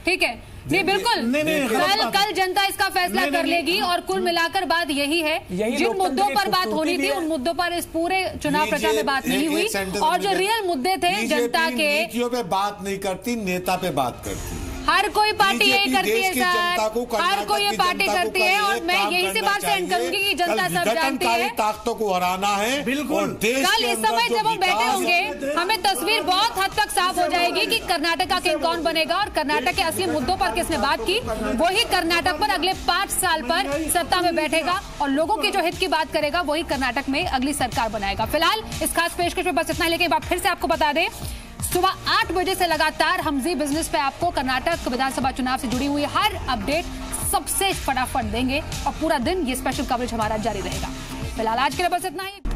ठीक है, नहीं बिल्कुल, कल जनता इसका फैसला कर लेगी। और कुल मिलाकर बात यही है, जिन मुद्दों पर बात होनी थी उन मुद्दों पर इस पूरे चुनाव प्रचार में बात नहीं हुई, और जो रियल मुद्दे थे जनता के, नीतियों पे बात नहीं करती, नेता पे बात करती। हर कोई पार्टी यही करती है सर, हर कोई ये पार्टी करती है, और मैं यही से बात सेंड करूंगी कि जनता सब जानती है ताकतों को हराना है। बिल्कुल, कल इस समय जब हम बैठे होंगे हमें तस्वीर बहुत हद तक साफ हो जाएगी कि कर्नाटक का किंग कौन बनेगा, और कर्नाटक के असली मुद्दों पर किसने बात की, वही कर्नाटक पर अगले 5 साल पर सत्ता में बैठेगा, और लोगों के जो हित की बात करेगा वही कर्नाटक में अगली सरकार बनाएगा। फिलहाल इस खास पेशकश में बस इतना ही, लेकिन एक बार फिर से आपको बता दें, सुबह 8 बजे से लगातार हम जी बिजनेस पे आपको कर्नाटक विधानसभा चुनाव से जुड़ी हुई हर अपडेट सबसे फटाफट देंगे, और पूरा दिन ये स्पेशल कवरेज हमारा जारी रहेगा। फिलहाल आज के लिए बस इतना ही।